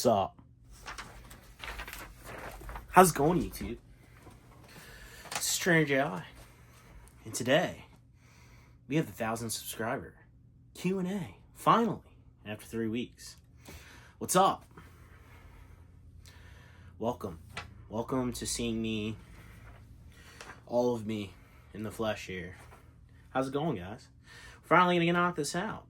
What's up? How's it going, YouTube? This is TrainerJi, and today we have the 1,000 subscriber Q&A, finally, after 3 weeks. What's up? Welcome to seeing me, all of me, in the flesh here. How's it going, guys? Finally gonna knock this out.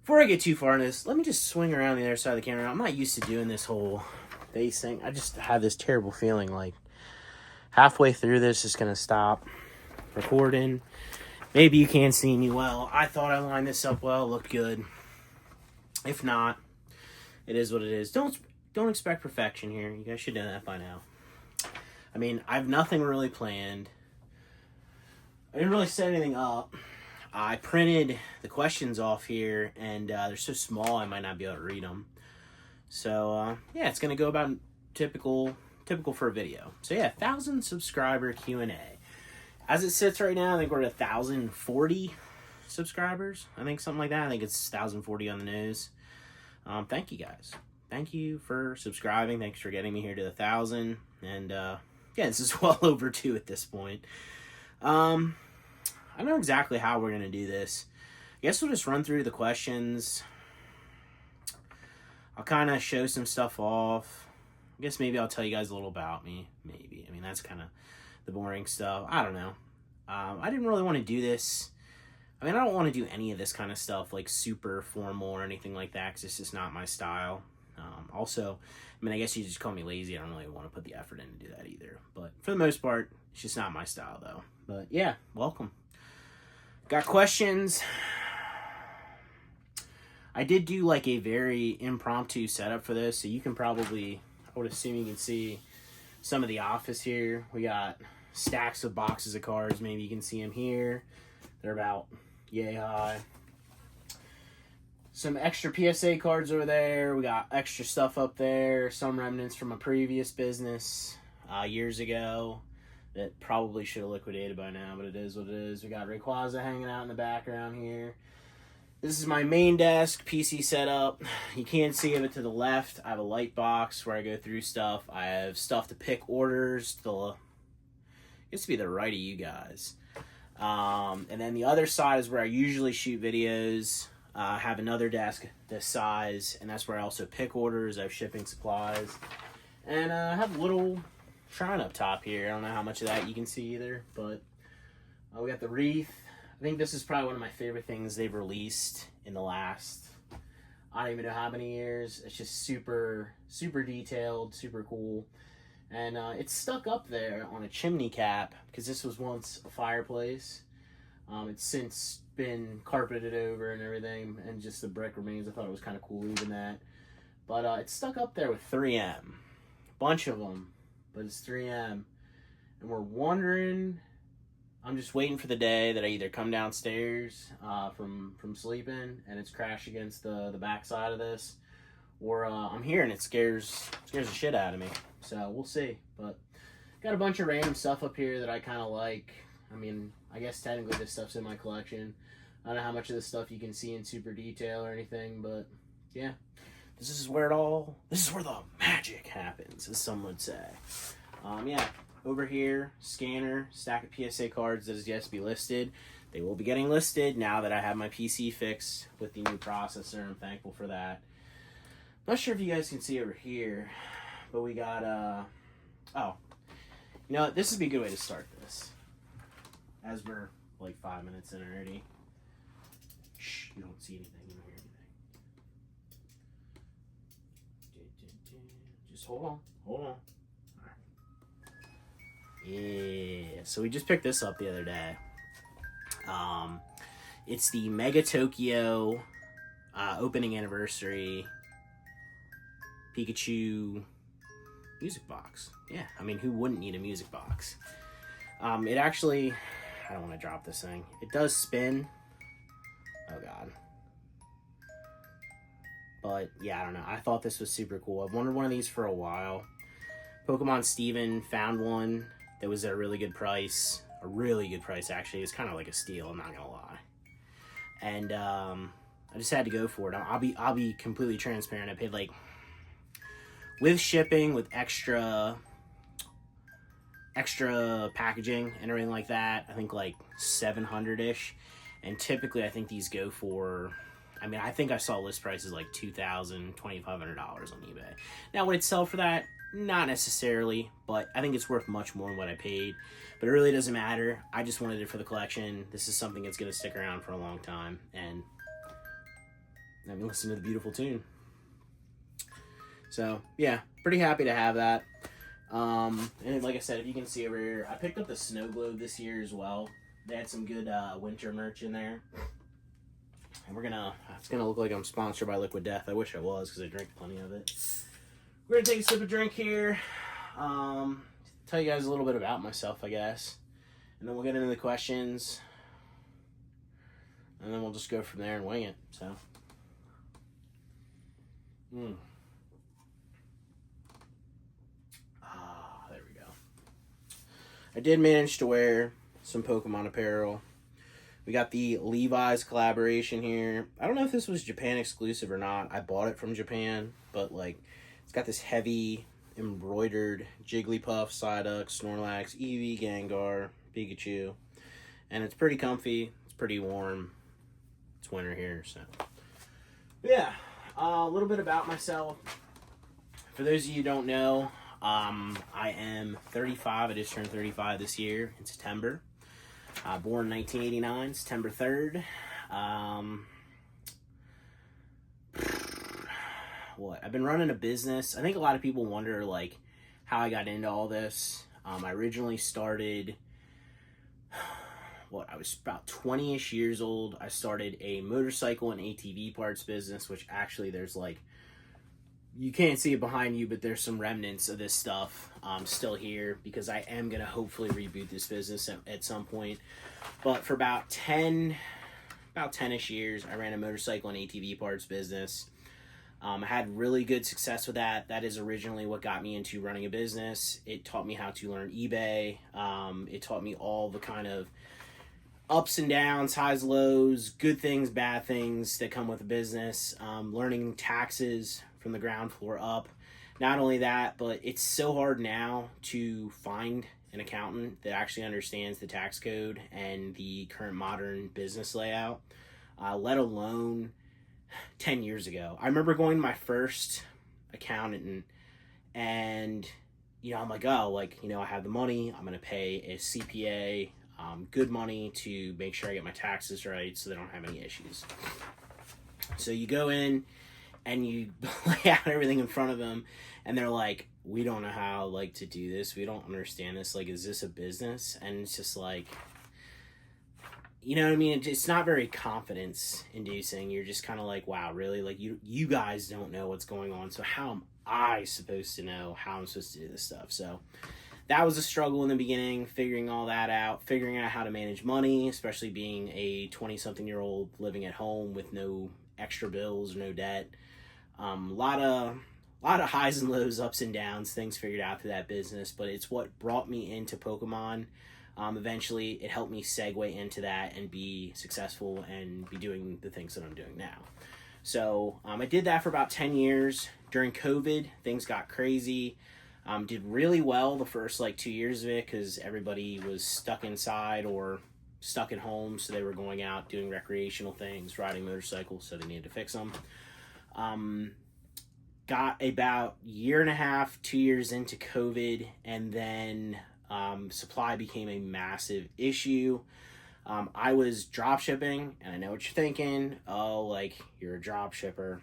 Before I get too far in this, let me just swing around the other side of the camera. I'm not used to doing this whole face thing. I just have this terrible feeling like halfway through this, it's going to stop recording. Maybe you can't see me well. I thought I lined this up well. Looked good. If not, it is what it is. Don't expect perfection here. You guys should know that by now. I mean, I have nothing really planned. I didn't really set anything up. I printed the questions off here, and they're so small I might not be able to read them. So, yeah, it's going to go about typical for a video. So, yeah, 1,000 subscriber Q&A. As it sits right now, I think we're at 1,040 subscribers. I think something like that. I think it's 1,040 on the nose. Thank you, guys. Thank you for subscribing. Thanks for getting me here to the 1,000. And, yeah, this is well overdue at this point. I don't know exactly how we're going to do this. I guess we'll just run through the questions. I'll kind of show some stuff off. I guess maybe I'll tell you guys a little about me. Maybe. I mean, that's kind of the boring stuff. I don't know. I didn't really want to do this. I mean, I don't want to do any of this kind of stuff, like super formal or anything like that, because it's just not my style. Also, I mean, I guess you just call me lazy. I don't really want to put the effort in to do that either. But for the most part, it's just not my style, though. But yeah, welcome. Got questions. I did do like a very impromptu setup for this, so you can probably, I would assume you can see some of the office here. We got stacks of boxes of cards. Maybe you can see them here. They're about yay high. Some extra PSA cards over there. We got extra stuff up there. Some remnants from a previous business years ago that probably should have liquidated by now, but it is what it is. We got Rayquaza hanging out in the background here. This is my main desk, PC setup. You can't see it to the left. I have a light box where I go through stuff. I have stuff to pick orders. It gets to be the right of you guys. And then the other side is where I usually shoot videos. I have another desk this size, and that's where I also pick orders. I have shipping supplies. And I have a little shrine up top here. I don't know how much of that you can see either, but we got the wreath. I think this is probably one of my favorite things they've released in the last, I don't even know how many years. It's just super, super detailed, super cool. And it's stuck up there on a chimney cap because this was once a fireplace. It's since been carpeted over and everything, and just the brick remains. I thought it was kind of cool leaving that. But it's stuck up there with 3M. Bunch of them. But it's 3M. And we're wondering, I'm just waiting for the day that I either come downstairs from sleeping and it's crashed against the back side of this, or I'm here and it scares the shit out of me. So we'll see. But got a bunch of random stuff up here that I kind of like. I mean, I guess technically this stuff's in my collection. I don't know how much of this stuff you can see in super detail or anything, but yeah. This is where the magic happens, as some would say. Yeah, over here, scanner, stack of PSA cards that is yet to be listed. They will be getting listed now that I have my PC fixed with the new processor. I'm thankful for that. Not sure if you guys can see over here, but we got, oh, you know what? This would be a good way to start this, as we're like 5 minutes in already. Shh, you don't see anything, you don't hear anything. Just hold on. All right. Yeah, so we just picked this up the other day. It's the Mega Tokyo opening anniversary Pikachu music box. Yeah, I mean, who wouldn't need a music box? It actually, I don't want to drop this thing. It does spin. Oh, God. But, yeah, I don't know. I thought this was super cool. I've wanted one of these for a while. Pokemon Steven found one that was at a really good price. A really good price, actually. It's kind of like a steal, I'm not going to lie. And I I just had to go for it. I'll be completely transparent. I paid like, with shipping, with extra packaging and everything like that, I think like $700-ish. And typically I think these go for, I mean, I think I saw list prices like $2,000, $2,500 on eBay. Now, would it sell for that? Not necessarily, but I think it's worth much more than what I paid. But it really doesn't matter. I just wanted it for the collection. This is something that's going to stick around for a long time. And I mean, listen to the beautiful tune. So, yeah, pretty happy to have that. And like I said, if you can see over here, I picked up the snow globe this year as well. They had some good winter merch in there. And it's gonna look like I'm sponsored by Liquid Death. I wish I was, because I drink plenty of it. We're gonna take a sip of drink here. Tell you guys a little bit about myself, I guess. And then we'll get into the questions. And then we'll just go from there and wing it, so. There we go. I did manage to wear some Pokemon apparel. We got the Levi's collaboration here. I don't know if this was Japan exclusive or not. I bought it from Japan, but like, it's got this heavy embroidered Jigglypuff, Psyduck, Snorlax, Eevee, Gengar, Pikachu, and it's pretty comfy. It's pretty warm. It's winter here, so yeah. A little bit about myself. For those of you who don't know, I am 35. I just turned 35 this year in September. Born in 1989, September 3rd. I've been running a business. I think a lot of people wonder, like, how I got into all this. I originally started, I was about 20-ish years old. I started a motorcycle and ATV parts business, which actually there's, like, you can't see it behind you, but there's some remnants of this stuff still here, because I am going to hopefully reboot this business at some point. But for about 10-ish years, I ran a motorcycle and ATV parts business. I had really good success with that. That is originally what got me into running a business. It taught me how to learn eBay. It taught me all the kind of ups and downs, highs, lows, good things, bad things that come with a business. Learning taxes from the ground floor up. Not only that, but it's so hard now to find an accountant that actually understands the tax code and the current modern business layout, let alone 10 years ago. I remember going to my first accountant and I'm like, I have the money. I'm going to pay a CPA, good money to make sure I get my taxes right so they don't have any issues. So you go in and you lay out everything in front of them, and they're like, we don't know how, to do this. We don't understand this. Is this a business? And it's just like, you know what I mean? It's not very confidence-inducing. You're just kind of like, wow, really? You guys don't know what's going on, so how am I supposed to know how I'm supposed to do this stuff? So that was a struggle in the beginning, figuring all that out, figuring out how to manage money, especially being a 20-something-year-old living at home with no extra bills, no debt. A lot of highs and lows, ups and downs, things figured out through that business, but it's what brought me into Pokemon. Eventually, it helped me segue into that and be successful and be doing the things that I'm doing now. So I did that for about 10 years. During COVID, things got crazy. Did really well the first 2 years of it because everybody was stuck inside or stuck at home, so they were going out doing recreational things, riding motorcycles, so they needed to fix them. Got about 1.5 2 years into COVID, and then supply became a massive issue. I was drop shipping, and I know what you're thinking. Oh, you're a drop shipper.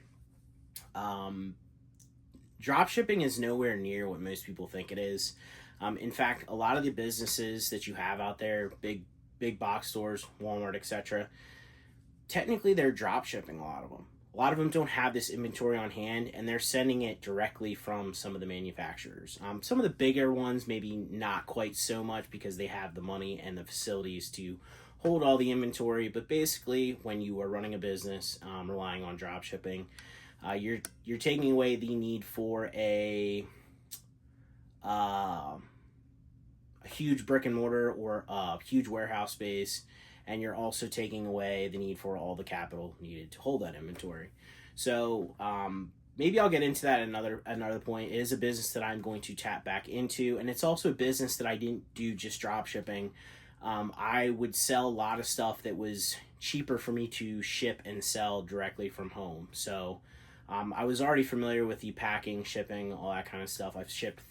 Drop shipping is nowhere near what most people think it is. In fact, a lot of the businesses that you have out there, big box stores, Walmart, etc., technically they're drop shipping a lot of them. A lot of them don't have this inventory on hand, and they're sending it directly from some of the manufacturers. Some of the bigger ones, maybe not quite so much because they have the money and the facilities to hold all the inventory. But basically, when you are running a business, relying on drop shipping, you're taking away the need for a huge brick and mortar or a huge warehouse space, and you're also taking away the need for all the capital needed to hold that inventory. So maybe I'll get into that at another point. It is a business that I'm going to tap back into, and it's also a business that I didn't do just drop shipping. I would sell a lot of stuff that was cheaper for me to ship and sell directly from home. So I was already familiar with the packing, shipping, all that kind of stuff. I've shipped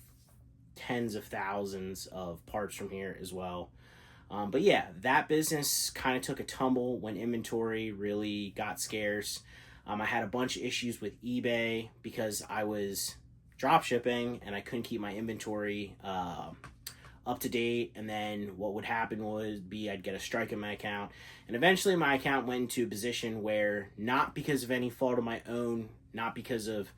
tens of thousands of parts from here as well. But yeah, that business kind of took a tumble when inventory really got scarce. I had a bunch of issues with eBay because I was drop shipping and I couldn't keep my inventory up to date. And then what would happen would be I'd get a strike in my account. And eventually my account went into a position where, not because of any fault of my own, not because of,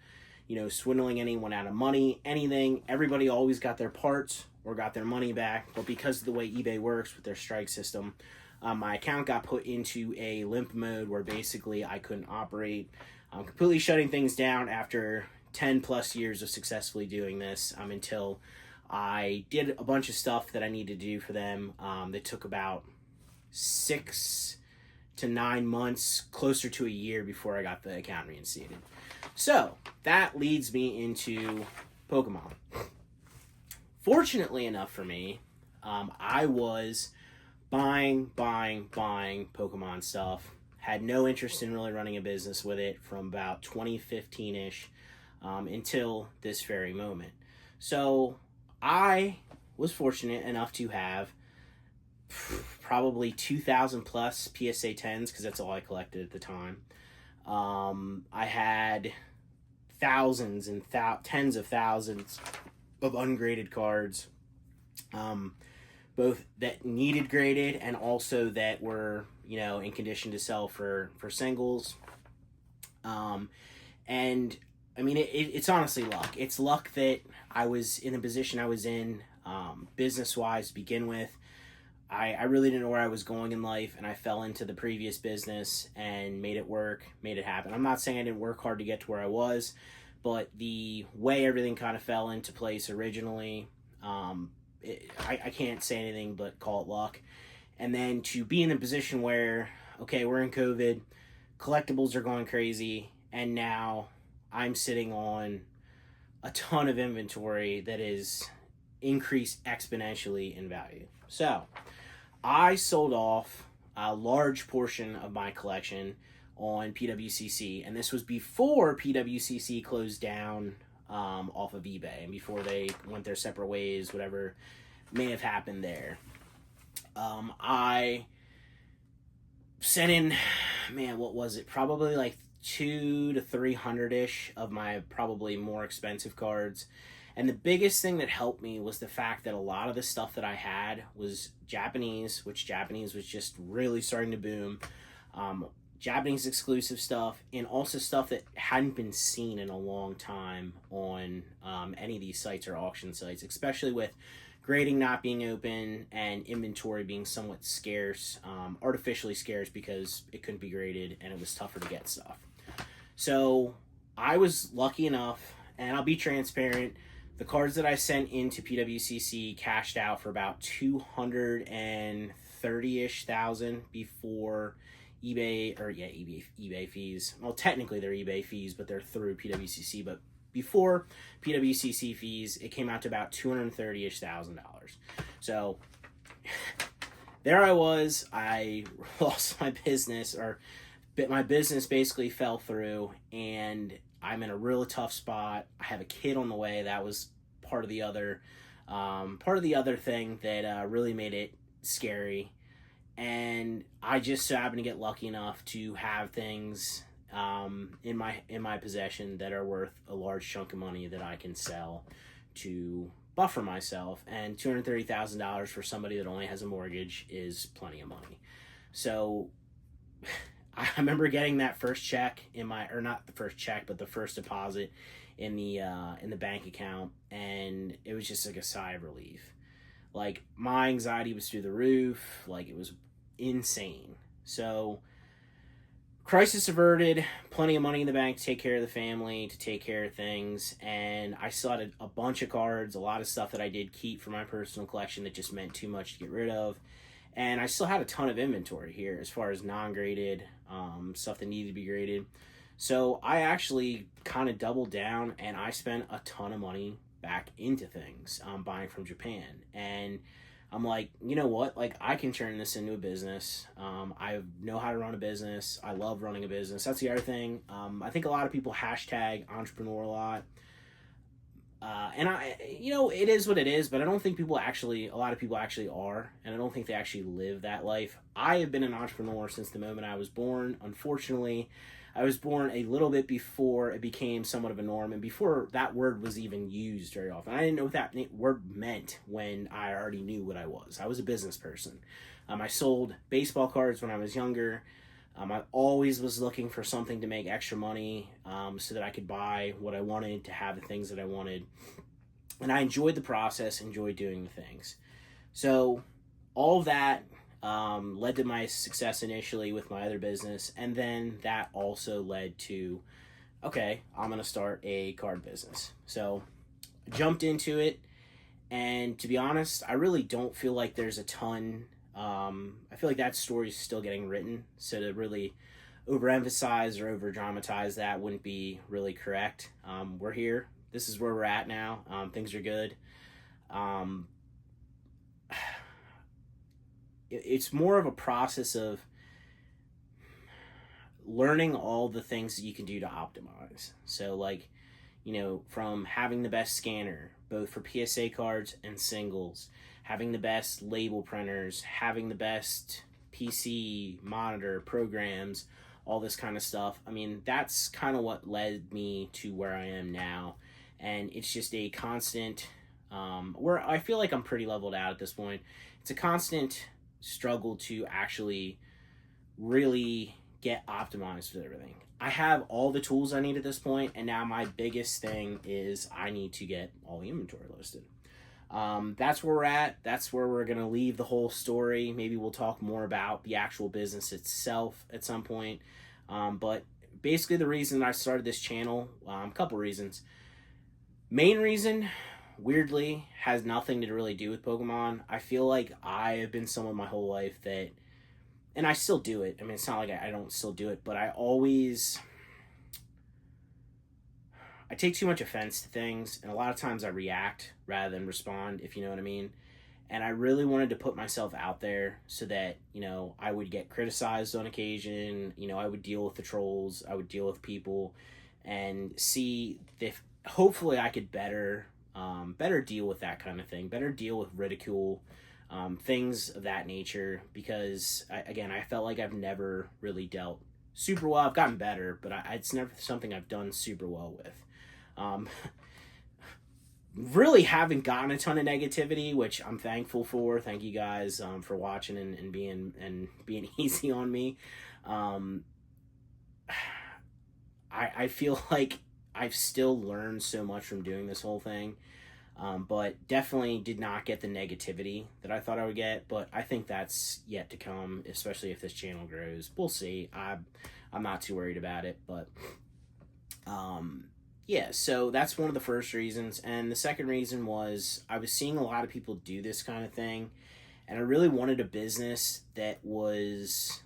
swindling anyone out of money, anything, everybody always got their parts or got their money back. But because of the way eBay works with their strike system, my account got put into a limp mode where basically I couldn't operate. I'm completely shutting things down after 10 plus years of successfully doing this, until I did a bunch of stuff that I needed to do for them that took about 6 to 9 months, closer to a year before I got the account reinstated. So that leads me into Pokemon. Fortunately enough for me, I was buying Pokemon stuff. Had no interest in really running a business with it from about 2015-ish until this very moment. So I was fortunate enough to have probably 2,000 plus PSA 10s, because that's all I collected at the time. I had thousands and tens of thousands of ungraded cards, both that needed graded and also that were, in condition to sell for singles. And I mean, it's honestly luck. It's luck that I was in the position I was in, business-wise to begin with. I really didn't know where I was going in life, and I fell into the previous business and made it work, made it happen. I'm not saying I didn't work hard to get to where I was, but the way everything kind of fell into place originally, I can't say anything but call it luck. And then to be in a position where, okay, we're in COVID, collectibles are going crazy, and now I'm sitting on a ton of inventory that is increased exponentially in value. So I sold off a large portion of my collection on PWCC, and this was before PWCC closed down off of eBay, and before they went their separate ways, whatever may have happened there. I sent in, what was it? Probably like 200 to 300-ish of my probably more expensive cards. And the biggest thing that helped me was the fact that a lot of the stuff that I had was Japanese, which Japanese was just really starting to boom. Japanese exclusive stuff, and also stuff that hadn't been seen in a long time on any of these sites or auction sites, especially with grading not being open and inventory being somewhat scarce, artificially scarce because it couldn't be graded and it was tougher to get stuff. So I was lucky enough, and I'll be transparent, the cards that I sent into PWCC cashed out for about 230-ish thousand before eBay fees. Well, technically they're eBay fees, but they're through PWCC. But before PWCC fees, it came out to about $230-ish thousand. So there I was. I lost my business, my business basically fell through, and I'm in a really tough spot. I have a kid on the way. That was part of the other thing that really made it scary. And I just so happened to get lucky enough to have things in my possession that are worth a large chunk of money that I can sell to buffer myself. And $230,000 for somebody that only has a mortgage is plenty of money. So I remember getting that first check or not the first check, but the first deposit in the bank account, and it was just like a sigh of relief. Like, my anxiety was through the roof. Like, it was insane. So, crisis averted, plenty of money in the bank to take care of the family, to take care of things, and I still had a bunch of cards, a lot of stuff that I did keep for my personal collection that just meant too much to get rid of. And I still had a ton of inventory here as far as non-graded stuff that needed to be graded. So I actually kind of doubled down, and I spent a ton of money back into things, buying from Japan. And I'm like, you know what? Like, I can turn this into a business. I know how to run a business. I love running a business. That's the other thing. I think a lot of people hashtag entrepreneur a lot. And it is what it is, but I don't think a lot of people actually are, and I don't think they actually live that life. I have been an entrepreneur since the moment I was born. Unfortunately, I was born a little bit before it became somewhat of a norm, and before that word was even used very often. I didn't know what that word meant when I already knew what I was. I was a business person. I sold baseball cards when I was younger. I always was looking for something to make extra money, so that I could buy what I wanted, to have the things that I wanted. And I enjoyed the process, enjoyed doing the things. So all of that led to my success initially with my other business. And then that also led to, okay, I'm going to start a card business. So I jumped into it. And to be honest, I really don't feel like there's a ton. I feel like that story is still getting written, so to really overemphasize or over dramatize that wouldn't be really correct. We're here. This is where we're at now. Things are good. It's more of a process of learning all the things that you can do to optimize. So, like, from having the best scanner, both for PSA cards and singles, having the best label printers, having the best PC monitor programs, all this kind of stuff. I mean, that's kind of what led me to where I am now. And it's just a constant, where I feel like I'm pretty leveled out at this point. It's a constant struggle to actually really get optimized with everything. I have all the tools I need at this point, and now my biggest thing is I need to get all the inventory listed. That's where we're at. That's where we're going to leave the whole story. Maybe we'll talk more about the actual business itself at some point. But basically the reason I started this channel, a couple reasons. Main reason, weirdly, has nothing to really do with Pokemon. I feel like I have been someone my whole life that, and I still do it. I mean, it's not like I don't still do it, but I take too much offense to things, and a lot of times I react rather than respond, if you know what I mean. And I really wanted to put myself out there so that, I would get criticized on occasion. I would deal with the trolls. I would deal with people and see if hopefully I could better deal with that kind of thing, better deal with ridicule, things of that nature, because I felt like I've never really dealt super well. I've gotten better, but it's never something I've done super well with. Really haven't gotten a ton of negativity, which I'm thankful for. Thank you guys for watching and being easy on me. I feel like I've still learned so much from doing this whole thing, but definitely did not get the negativity that I thought I would get. But I think that's yet to come, especially if this channel grows. We'll see. I'm not too worried about it, but yeah, so that's one of the first reasons. And the second reason was I was seeing a lot of people do this kind of thing, and I really wanted a business that was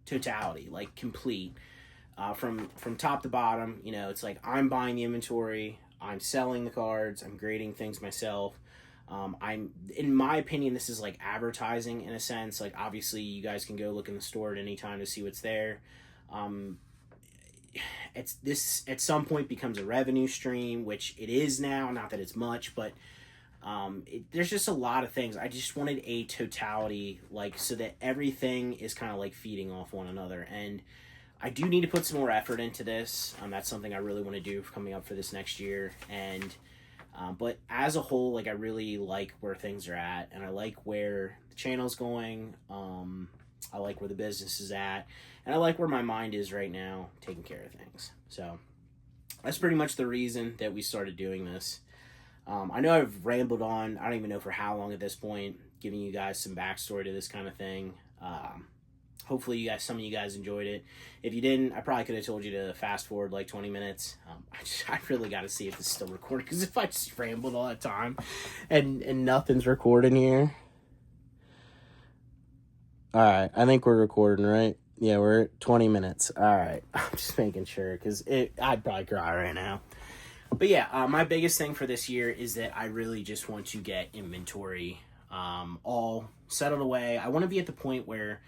totality, like complete, from top to bottom. It's like I'm buying the inventory, I'm selling the cards, I'm grading things myself. In my opinion, this is like advertising in a sense. Like, obviously you guys can go look in the store at any time to see what's there. This at some point becomes a revenue stream, which it is now. Not that it's much, but there's just a lot of things. I just wanted a totality, like, so that everything is kind of like feeding off one another. And I do need to put some more effort into this. That's something I really want to do coming up for this next year. And but as a whole, like, I really like where things are at, and I like where the channel's going. I like where the business is at, and I like where my mind is right now, taking care of things. So that's pretty much the reason that we started doing this. I know I've rambled on. I don't even know for how long at this point, giving you guys some backstory to this kind of thing. Hopefully some of you guys enjoyed it. If you didn't, I probably could have told you to fast forward like 20 minutes. I really got to see if this is still recording, because if I just rambled all that time and nothing's recording here. All right, I think we're recording, right? Yeah, we're at 20 minutes. All right, I'm just making sure because I'd probably cry right now. But yeah, my biggest thing for this year is that I really just want to get inventory all settled away. I want to be at the point where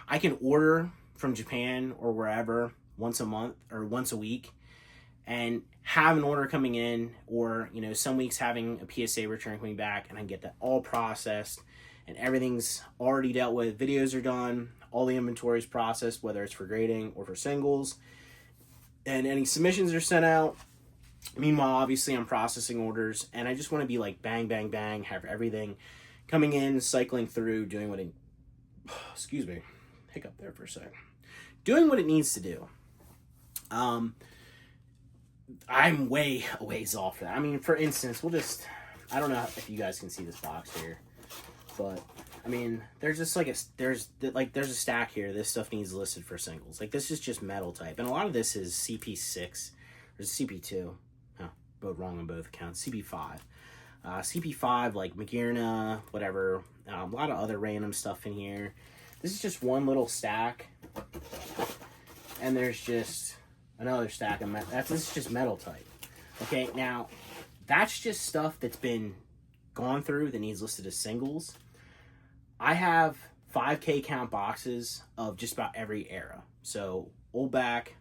I can order from Japan or wherever once a month or once a week and have an order coming in, or, you know, some weeks having a PSA return coming back, and I get that all processed and everything's already dealt with. Videos are done, all the inventory is processed, whether it's for grading or for singles, and any submissions are sent out. Meanwhile, obviously, I'm processing orders, and I just want to be like bang, bang, bang, have everything coming in, cycling through, doing what it, excuse me, hiccup there for a sec, doing what it needs to do. I'm way a ways off that. I mean, for instance, I don't know if you guys can see this box here, but I mean, there's just like there's a stack here. This stuff needs listed for singles. Like, this is just metal type, and a lot of this is CP6. There's CP2. Oh, both wrong on both accounts. CP5. CP5, like Magirna, whatever. A lot of other random stuff in here. This is just one little stack, and there's just another stack of metal. This is just metal type. Okay, now that's just stuff that's been gone through that needs listed as singles. I have 5K count boxes of just about every era. So old back,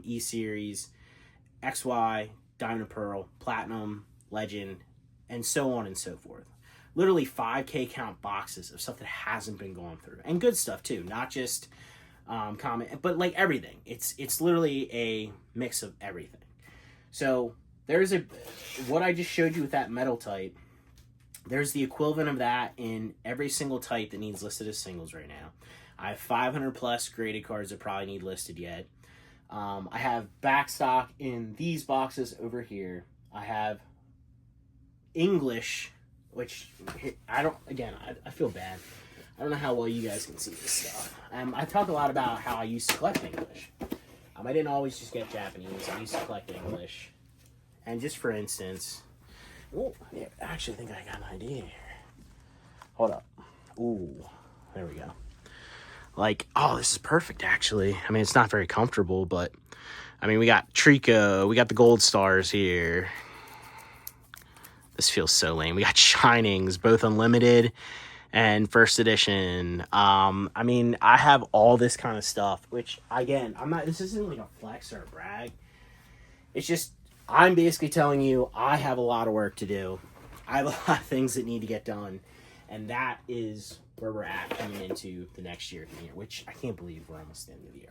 E series, XY, Diamond and Pearl, Platinum, Legend, and so on and so forth. Literally 5K count boxes of stuff that hasn't been gone through, and good stuff too, not just comment, but like everything. It's literally a mix of everything. So there's what I just showed you with that metal type. There's the equivalent of that in every single type that needs listed as singles right now. I have 500 plus graded cards that probably need listed yet. I have backstock in these boxes over here. I have English, which I feel bad. I don't know how well you guys can see this stuff. I talk a lot about how I used to collect English. I didn't always just get Japanese. I used to collect English. And just for instance, yeah, actually, I think I got an idea here. Hold up. Ooh, there we go. Like, oh, this is perfect, actually. I mean, it's not very comfortable, but, I mean, we got Trico. We got the Gold Stars here. This feels so lame. We got Shinings, both unlimited and first edition. I mean, I have all this kind of stuff, which, again, this isn't like a flex or a brag. It's just, I'm basically telling you I have a lot of work to do. I have a lot of things that need to get done. And that is where we're at coming into the next year here, which I can't believe we're almost at the end of the year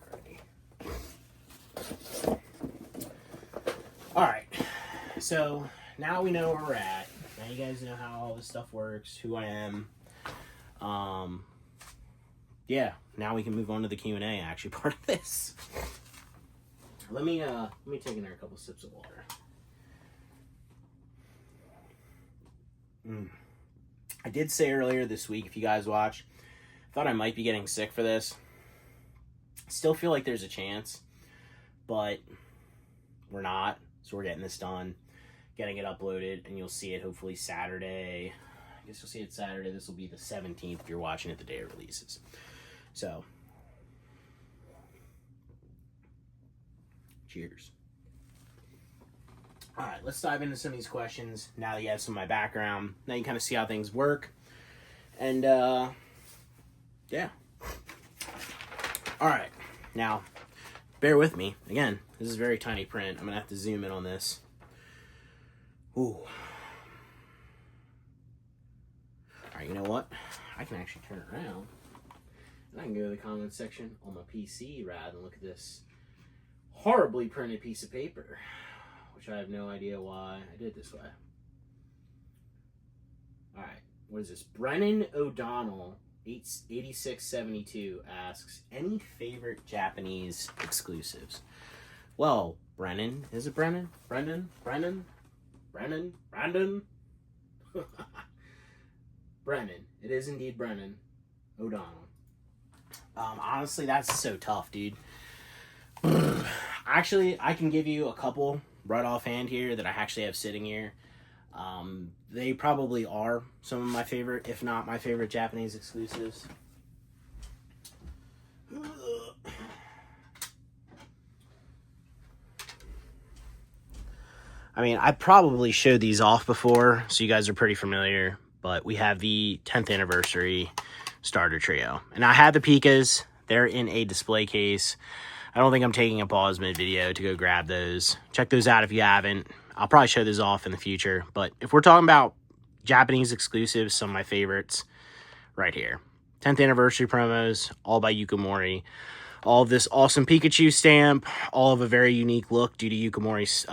already. All right. So now we know where we're at. Now you guys know how all this stuff works, who I am. Yeah, now we can move on to the Q&A actually part of this. Let me take in there a couple sips of water. I did say earlier this week, if you guys watch, I thought I might be getting sick for this. I still feel like there's a chance, but we're not. So we're getting this done, getting it uploaded, and you'll see it hopefully Saturday. I guess you'll see it Saturday. This will be the 17th if you're watching it the day it releases. So, cheers. All right, let's dive into some of these questions. Now that you have some of my background, now you can kind of see how things work. And, yeah. All right, now, bear with me. Again, this is very tiny print. I'm going to have to zoom in on this. Ooh. All right, you know what? I can actually turn it around. And I can go to the comments section on my PC rather than look at this horribly printed piece of paper, which I have no idea why I did this way. All right, what is this? Brennan O'Donnell, 8672, asks, any favorite Japanese exclusives? Well, Brennan, is it Brennan? Brendan? Brennan? Brennan. It is indeed Brennan O'Donnell. Honestly, that's so tough, dude. Actually, I can give you a couple right offhand here that I actually have sitting here. They probably are some of my favorite, if not my favorite Japanese exclusives. I mean, I probably showed these off before, so you guys are pretty familiar, but we have the 10th anniversary starter trio. And I have the Pikas. They're in a display case. I don't think I'm taking a pause mid-video to go grab those. Check those out if you haven't. I'll probably show those off in the future. But if we're talking about Japanese exclusives, some of my favorites, right here. 10th anniversary promos, all by Yukamori. All of this awesome Pikachu stamp, all of a very unique look due to Yukamori's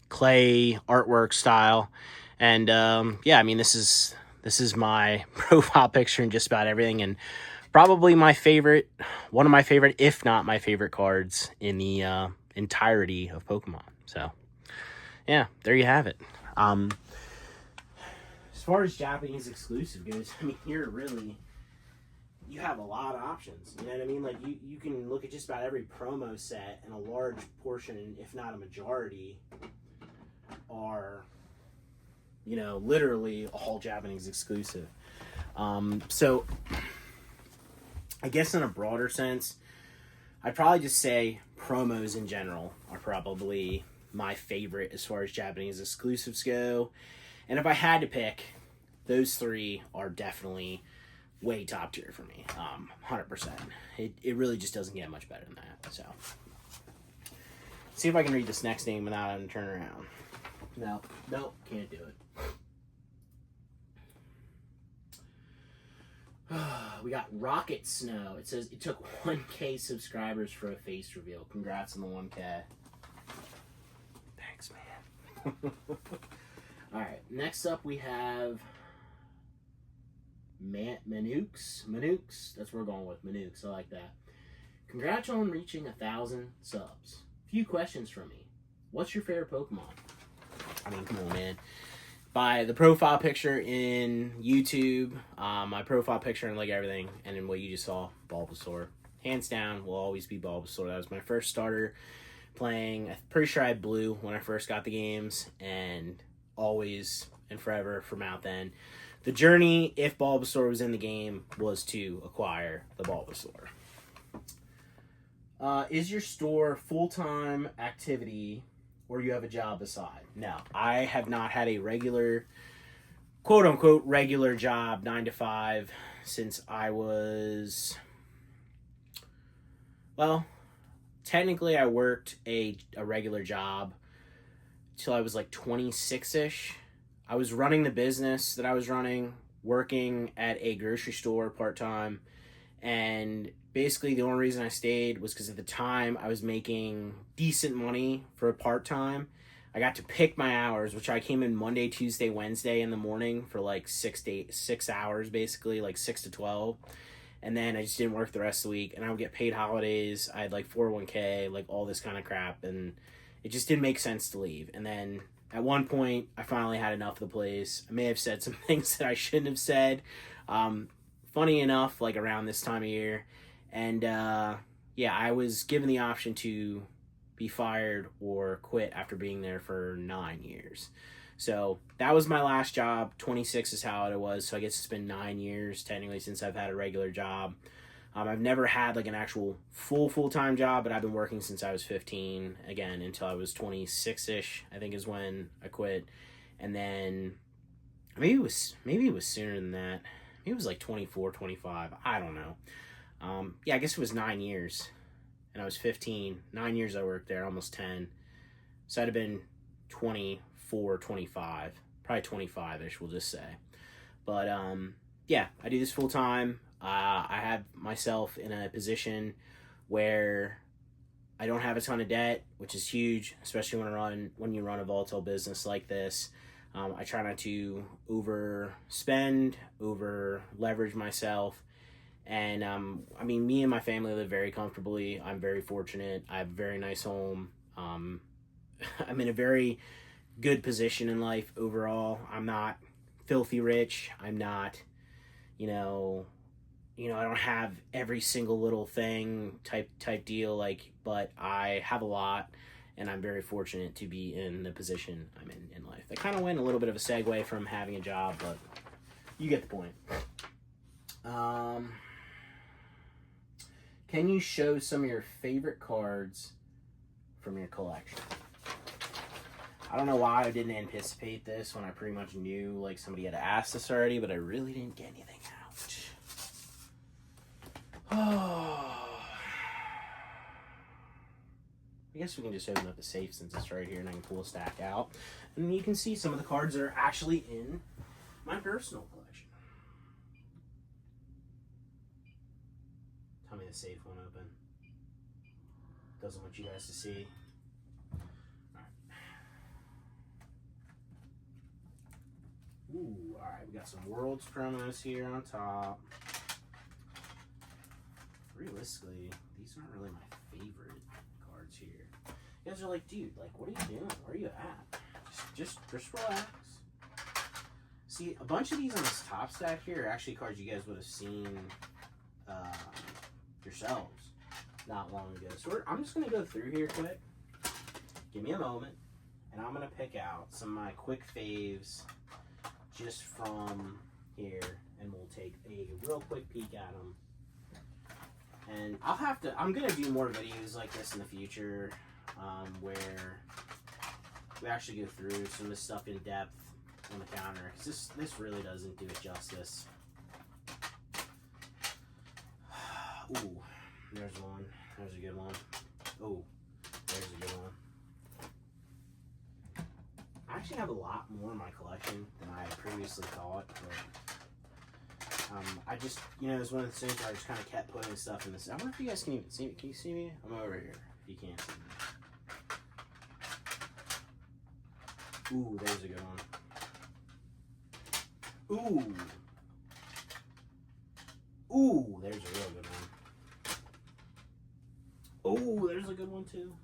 clay artwork style. And yeah, I mean, this is my profile picture and just about everything, and probably my favorite, one of my favorite, if not my favorite cards in the entirety of Pokemon. So yeah, there you have it. As far as Japanese exclusive goes, I mean, here really you have a lot of options. You know what I mean? Like you can look at just about every promo set, and a large portion, if not a majority, are, you know, literally all Japanese exclusive. So I guess in a broader sense, I'd probably just say promos in general are probably my favorite as far as Japanese exclusives go. And if I had to pick, those three are definitely way top tier for me. 100%. It really just doesn't get much better than that. So, see if I can read this next name without having to turn around. No, can't do it. We got Rocket Snow. It says it took 1K subscribers for a face reveal. Congrats on the 1K. Thanks, man. Alright, next up we have Manooks. That's what we're going with. Manooks. I like that. Congrats on reaching 1,000 subs. Few questions from me. What's your favorite Pokemon? I mean, come on, man. By the profile picture in YouTube, my profile picture and like everything, and then what you just saw, Bulbasaur. Hands down, will always be Bulbasaur. That was my first starter playing. I'm pretty sure I had blue when I first got the games, and always and forever from out then. The journey, if Bulbasaur was in the game, was to acquire the Bulbasaur. Is your store full-time activity, or you have a job beside? No, I have not had a regular, quote-unquote, regular job, 9 to 5, since I was, well, technically I worked a regular job till I was like 26-ish. I was running the business that I was running, working at a grocery store part-time, and basically the only reason I stayed was because at the time I was making decent money for a part-time. I got to pick my hours, which I came in Monday, Tuesday, Wednesday in the morning for like 6 hours, basically, like 6 to 12. And then I just didn't work the rest of the week, and I would get paid holidays. I had like 401k, like all this kind of crap, and it just didn't make sense to leave. And then at one point, I finally had enough of the place. I may have said some things that I shouldn't have said. Funny enough, like around this time of year. And yeah, I was given the option to be fired or quit after being there for 9 years. So that was my last job. 26 is how it was. So I guess it's been 9 years technically since I've had a regular job. I've never had like an actual full-time job, but I've been working since I was 15, again, until I was 26-ish, I think is when I quit. And then maybe it was sooner than that. Maybe it was like 24, 25. I don't know. Yeah, I guess it was 9 years. And I was 15. 9 years I worked there, almost 10. So I'd have been 24, 25. Probably 25-ish, we'll just say. But, yeah, I do this full-time. I have myself in a position where I don't have a ton of debt, which is huge, especially when you run a volatile business like this. I try not to overspend, over leverage myself. And, I mean, me and my family live very comfortably. I'm very fortunate. I have a very nice home. I'm in a very good position in life overall. I'm not filthy rich. I'm not, I don't have every single little thing type deal, but I have a lot, and I'm very fortunate to be in the position I'm in life. That kind of went a little bit of a segue from having a job, but you get the point. Can you show some of your favorite cards from your collection? I don't know why I didn't anticipate this when I pretty much knew like somebody had asked this already, but I really didn't get anything out. Oh. I guess we can just open up the safe since it's right here and I can pull a stack out. And you can see some of the cards that are actually in my personal collection. Tell me the safe won't open. Doesn't want you guys to see. Ooh, alright, we got some Worlds promos here on top. Realistically, these aren't really my favorite cards here. You guys are like, dude, like, what are you doing? Where are you at? Just relax. See, a bunch of these on this top stack here are actually cards you guys would have seen yourselves not long ago. So I'm just going to go through here quick. Give me a moment. And I'm going to pick out some of my quick faves just from here, and we'll take a real quick peek at them. And I'm going to do more videos like this in the future, where we actually go through some of this stuff in depth on the counter, because this really doesn't do it justice. Ooh, there's one. There's a good one. Ooh, there's a good one. I actually have a lot more in my collection than I had previously thought, but I just, you know, it's one of the things where I just kind of kept putting stuff in this. I wonder if you guys can even see me. Can you see me? I'm over here, if you can't see me. Ooh, there's a good one. Ooh. Ooh, there's a real good one. Ooh, there's a good one too.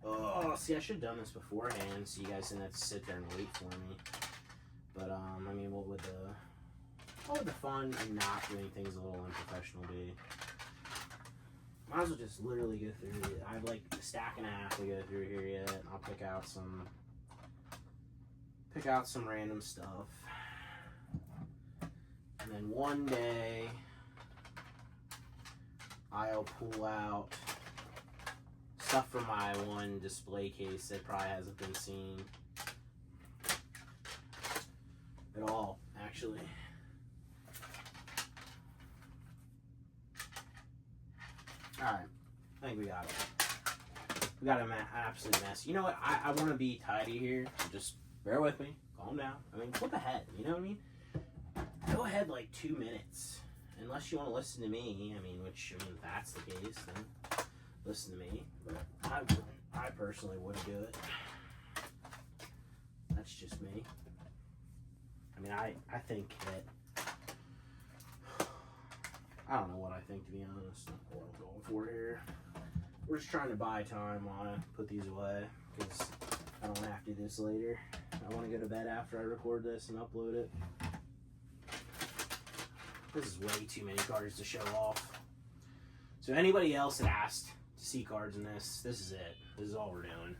Oh, see, I should have done this beforehand so you guys didn't have to sit there and wait for me. But, I mean, what would the fun and not doing things a little unprofessional be? Might as well just literally go through it. I have like a stack and a half to go through here yet, and I'll pick out some random stuff. And then one day I'll pull out stuff from my one display case that probably hasn't been seen at all, actually. Alright, I think we got it. We got an absolute mess. You know what? I want to be tidy here. So just bear with me. Calm down. I mean, flip ahead. You know what I mean? Go ahead like 2 minutes. Unless you want to listen to me. I mean, if that's the case, then listen to me. But I wouldn't. I personally wouldn't do it. That's just me. I mean, I think that... I don't know what I think, to be honest. Not what I'm going for here. We're just trying to buy time while I put these away, because I don't have to do this later. I want to go to bed after I record this and upload it. This is way too many cards to show off. So anybody else that asked to see cards in this is it. This is all we're doing.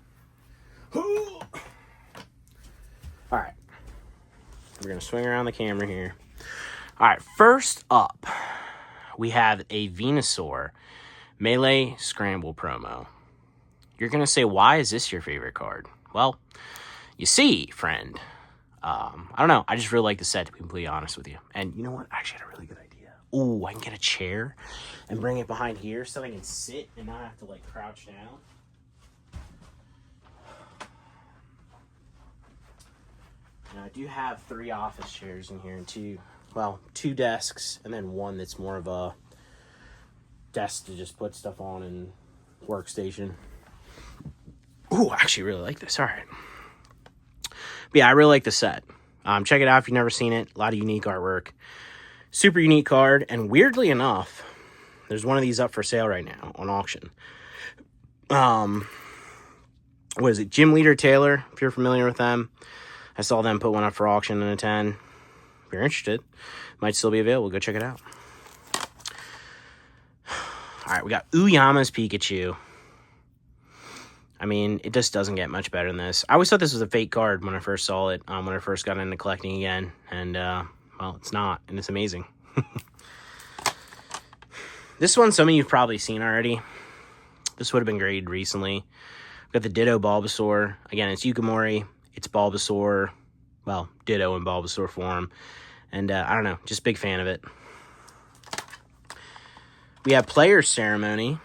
Alright. We're going to swing around the camera here. Alright, first up, we have a Venusaur Melee Scramble promo. You're going to say, why is this your favorite card? Well, you see, friend, I don't know. I just really like the set, to be completely honest with you. And you know what? I actually had a really good idea. Ooh, I can get a chair and bring it behind here so I can sit and not have to, like, crouch down. Now, I do have 3 office chairs in here and 2 desks, and then one that's more of a desk to just put stuff on and workstation. Ooh, I actually really like this. All right. But yeah, I really like the set. Check it out if you've never seen it. A lot of unique artwork. Super unique card. And weirdly enough, there's one of these up for sale right now on auction. What is it? Gym Leader Taylor, if you're familiar with them. I saw them put one up for auction in a 10. If you're interested, might still be available. Go check it out. All right, we got Uyama's Pikachu. I mean, it just doesn't get much better than this. I always thought this was a fake card when I first saw it, when I first got into collecting again. And, well, it's not, and it's amazing. This one, some of you've probably seen already. This would have been graded recently. We've got the Ditto Bulbasaur. Again, it's Yukimori. It's Bulbasaur. Well, Ditto in Bulbasaur form. And I don't know, just big fan of it. We have Players Ceremony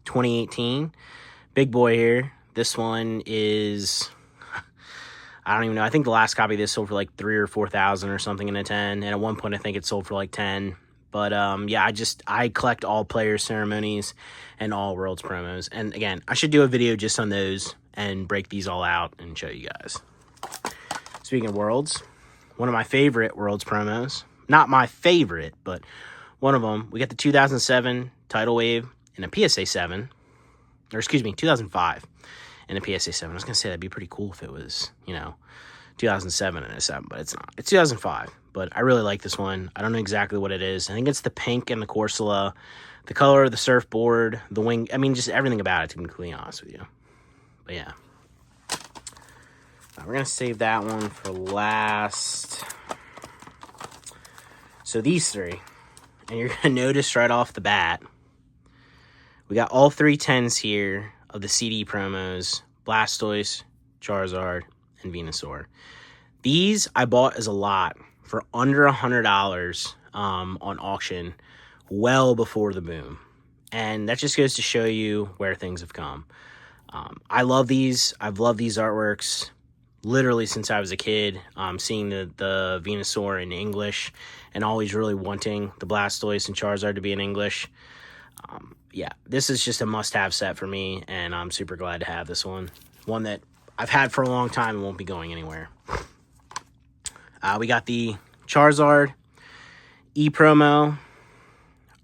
2018. Big boy here. This one is, I don't even know. I think the last copy of this sold for like 3,000 or 4,000 or something in a 10. And at one point, I think it sold for like 10. But yeah, I collect all Players Ceremonies and all Worlds promos. And again, I should do a video just on those and break these all out and show you guys. Speaking of Worlds, one of my favorite Worlds promos. Not my favorite, but one of them. We got the 2007 Tidal Wave in a PSA 7. Or excuse me, 2005 in a PSA 7. I was going to say that'd be pretty cool if it was, 2007 and a 7, but it's not. It's 2005, but I really like this one. I don't know exactly what it is. I think it's the pink and the Corsola, the color of the surfboard, the wing. I mean, just everything about it, to be completely honest with you. But yeah. We're going to save that one for last. So these three, and you're going to notice right off the bat, we got all 3 10s here of the CD promos, Blastoise, Charizard, and Venusaur. These I bought as a lot for under $100 on auction well before the boom. And that just goes to show you where things have come. I love these. I've loved these artworks literally since I was a kid, seeing the Venusaur in English and always really wanting the Blastoise and Charizard to be in English. Yeah, this is just a must-have set for me, and I'm super glad to have this one. One that I've had for a long time and won't be going anywhere. We got the Charizard E-promo.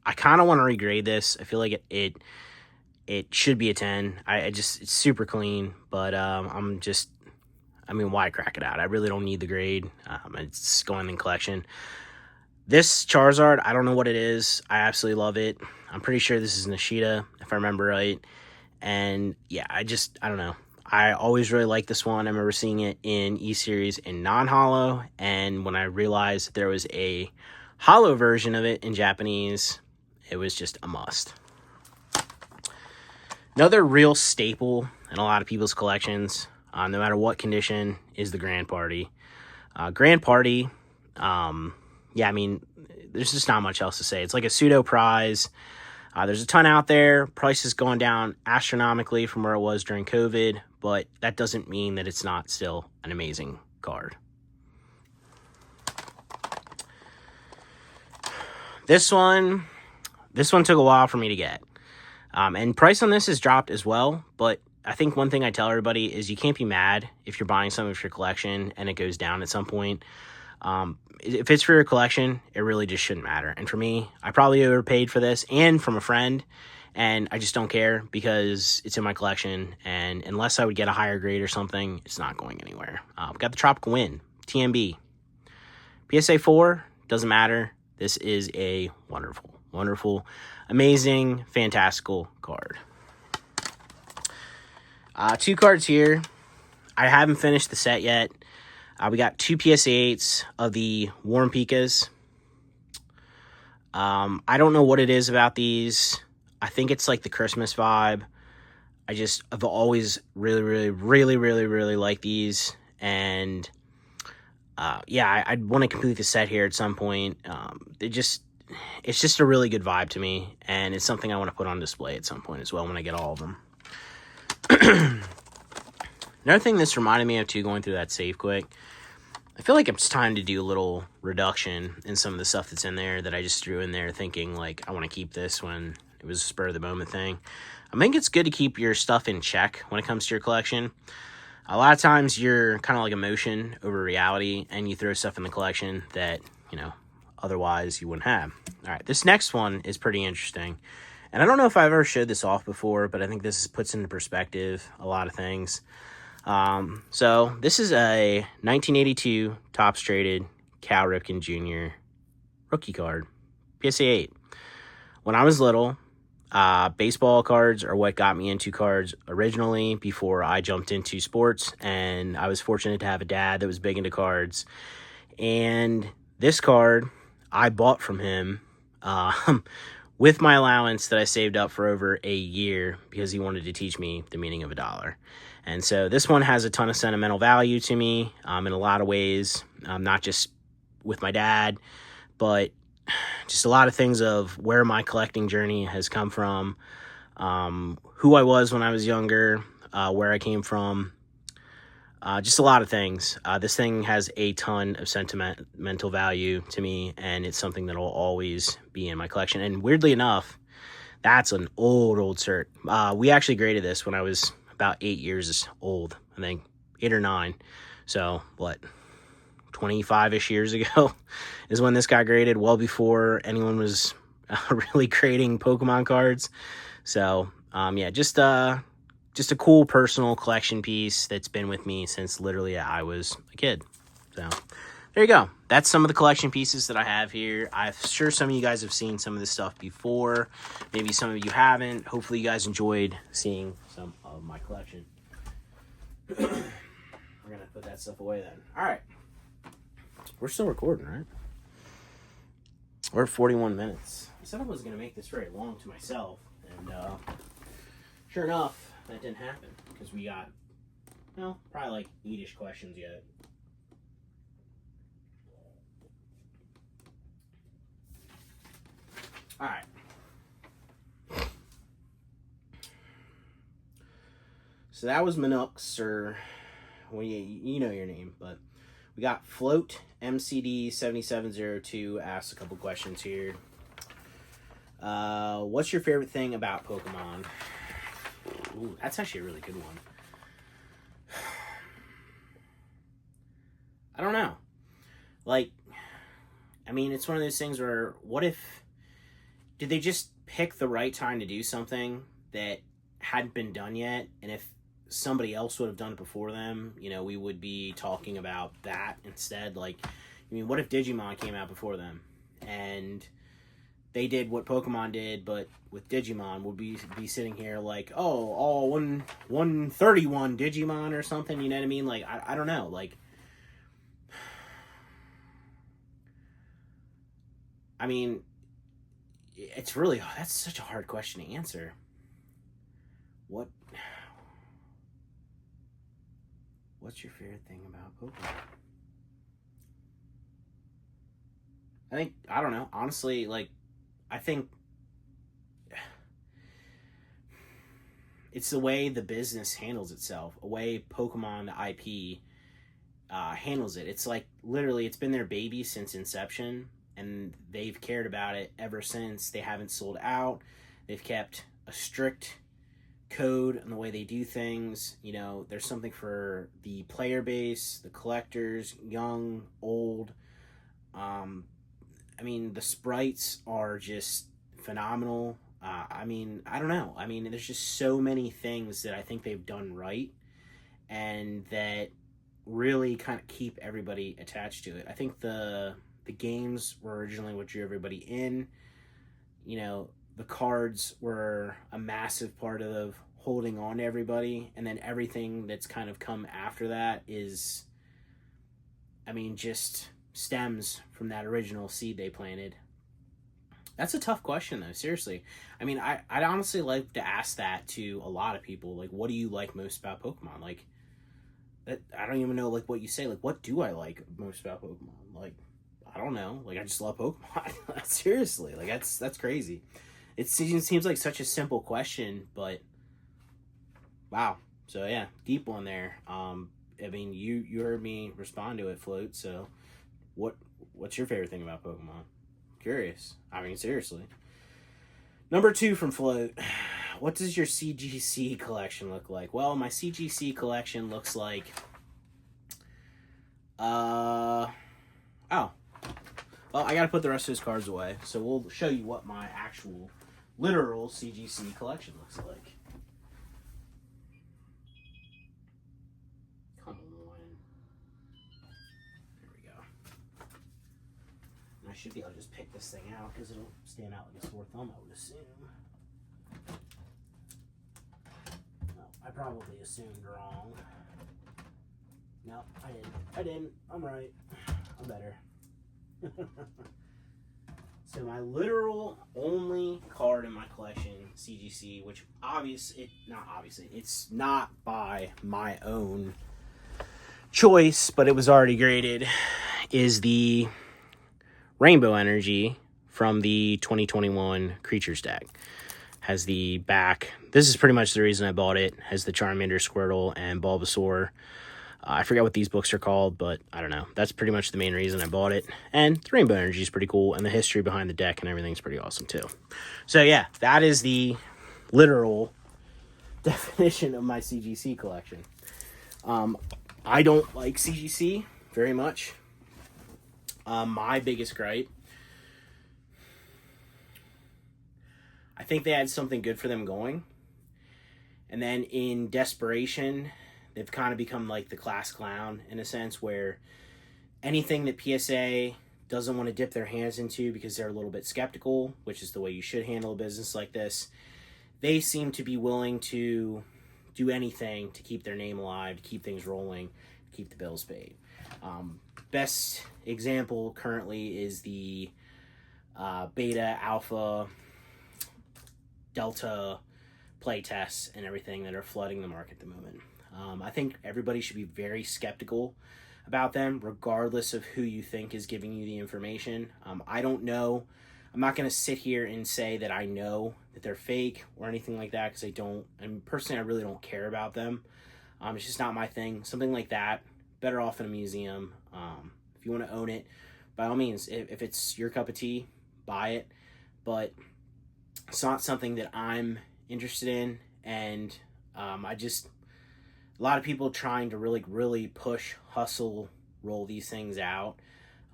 I kind of want to regrade this. I feel like it should be a 10. It's super clean, but why crack it out? I really don't need the grade. It's going in collection. This Charizard, I don't know what it is. I absolutely love it. I'm pretty sure this is Nishida, if I remember right. And yeah, I don't know. I always really liked this one. I remember seeing it in E-Series in non-holo. And when I realized that there was a holo version of it in Japanese, it was just a must. Another real staple in a lot of people's collections, no matter what condition, is the Grand Party. Grand Party, there's just not much else to say. It's like a pseudo prize. There's a ton out there. Price has gone down astronomically from where it was during COVID, but that doesn't mean that it's not still an amazing card. This one took a while for me to get. And price on this has dropped as well, but I think one thing I tell everybody is you can't be mad if you're buying something for your collection and it goes down at some point. If it's for your collection, it really just shouldn't matter. And for me, I probably overpaid for this and from a friend, and I just don't care because it's in my collection. And unless I would get a higher grade or something, it's not going anywhere. We've got the Tropical Wind, TMB. PSA 4, doesn't matter. This is a wonderful, wonderful, amazing, fantastical card. 2 cards here. I haven't finished the set yet. We got 2 PSA 8s of the Warm Pikas. I don't know what it is about these. I think it's like the Christmas vibe. I've always really liked these. And I'd want to complete the set here at some point. It's just a really good vibe to me. And it's something I want to put on display at some point as well when I get all of them. Another thing this reminded me of too, going through that save quick, I feel like it's time to do a little reduction in some of the stuff that's in there that I just threw in there thinking like I want to keep this when it was a spur of the moment thing. I think it's good to keep your stuff in check when it comes to your collection. A lot of times you're kind of like emotion over reality and you throw stuff in the collection that, otherwise you wouldn't have. All right, this next one is pretty interesting. And I don't know if I've ever showed this off before, but I think this puts into perspective a lot of things. So this is a 1982 Topps Traded Cal Ripken Jr. rookie card, PSA 8. When I was little, baseball cards are what got me into cards originally before I jumped into sports, and I was fortunate to have a dad that was big into cards. And this card I bought from him with my allowance that I saved up for over a year because he wanted to teach me the meaning of a dollar. And so this one has a ton of sentimental value to me in a lot of ways, not just with my dad, but just a lot of things of where my collecting journey has come from, who I was when I was younger, where I came from, just a lot of things. This thing has a ton of sentimental value to me, and it's something that will always be in my collection. And weirdly enough, that's an old cert. We actually graded this when I was about 8 years old, I think, 8 or 9. So, what, 25-ish years ago is when this got graded, well before anyone was really grading Pokemon cards. So, yeah, just a cool personal collection piece that's been with me since literally I was a kid. So, there you go. That's some of the collection pieces that I have here. I'm sure some of you guys have seen some of this stuff before. Maybe some of you haven't. Hopefully you guys enjoyed seeing some of my collection. We're going to put that stuff away then. All right. We're still recording, right? We're at 41 minutes. I said I wasn't going to make this very long to myself. And sure enough, that didn't happen. Because we got, well, probably like 8-ish questions yet. All right. So that was Minux, or well, you know your name, but we got Float MCD 7702 asked a couple questions here. What's your favorite thing about Pokemon? Ooh, that's actually a really good one. I don't know. Like, I mean, it's one of those things where, what if, did they just pick the right time to do something that hadn't been done yet? And if somebody else would have done it before them, you know, we would be talking about that instead. Like, I mean, what if Digimon came out before them and they did what Pokemon did, but with Digimon, would be sitting here like, oh, all 131 Digimon or something, you know what I mean? Like, I don't know, like, I mean, it's really, that's such a hard question to answer. What's your favorite thing about Pokemon? I think, I don't know, honestly, like, I think it's the way the business handles itself, a way Pokemon, the IP, handles it. It's like, literally, it's been their baby since inception, and they've cared about it ever since. They haven't sold out. They've kept a strict code on the way they do things. You know, there's something for the player base, the collectors, young, old. I mean, the sprites are just phenomenal. I mean, I don't know. I mean, there's just so many things that I think they've done right and that really kind of keep everybody attached to it. I think the games were originally what drew everybody in. You know, the cards were a massive part of holding on to everybody, and then everything that's kind of come after that is, I mean, just stems from that original seed they planted. That's a tough question, though, seriously. I mean, I'd honestly like to ask that to a lot of people. Like, what do you like most about Pokemon? Like, I don't even know, like, what you say. Like, what do I like most about Pokemon? Like, I don't know. Like, I just love Pokemon. Seriously. Like, that's crazy. It seems like such a simple question, but wow. So, yeah, deep one there. I mean, you heard me respond to it, Float, so what's your favorite thing about Pokemon? Curious. I mean, seriously. Number 2 from Float. What does your CGC collection look like? Well, my CGC collection looks like... Oh. Well, I gotta put the rest of his cards away, so we'll show you what my actual, literal CGC collection looks like. Come on. There we go. And I should be able to just pick this thing out, because it'll stand out like a sore thumb, I would assume. No, I probably assumed wrong. No, I didn't. I'm right. I'm better. So my literal only card in my collection, CGC, which it's not by my own choice, but it was already graded, is the Rainbow Energy from the 2021 Creatures deck. Has the back, this is pretty much the reason I bought it, has the Charmander, Squirtle, and Bulbasaur. I forget what these books are called, but I don't know. That's pretty much the main reason I bought it. And the Rainbow Energy is pretty cool, and the history behind the deck and everything's pretty awesome too. So yeah, that is the literal definition of my CGC collection. I don't like CGC very much. My biggest gripe, I think they had something good for them going, and then in desperation, they've kind of become like the class clown in a sense, where anything that PSA doesn't want to dip their hands into because they're a little bit skeptical, which is the way you should handle a business like this, they seem to be willing to do anything to keep their name alive, to keep things rolling, keep the bills paid. Best example currently is the beta, alpha, delta playtests and everything that are flooding the market at the moment. I think everybody should be very skeptical about them, regardless of who you think is giving you the information. I don't know. I'm not going to sit here and say that I know that they're fake or anything like that, because I don't. And personally, I really don't care about them. It's just not my thing. Something like that, better off in a museum. If you want to own it, by all means, if it's your cup of tea, buy it. But it's not something that I'm interested in, and a lot of people trying to really push, hustle, roll these things out,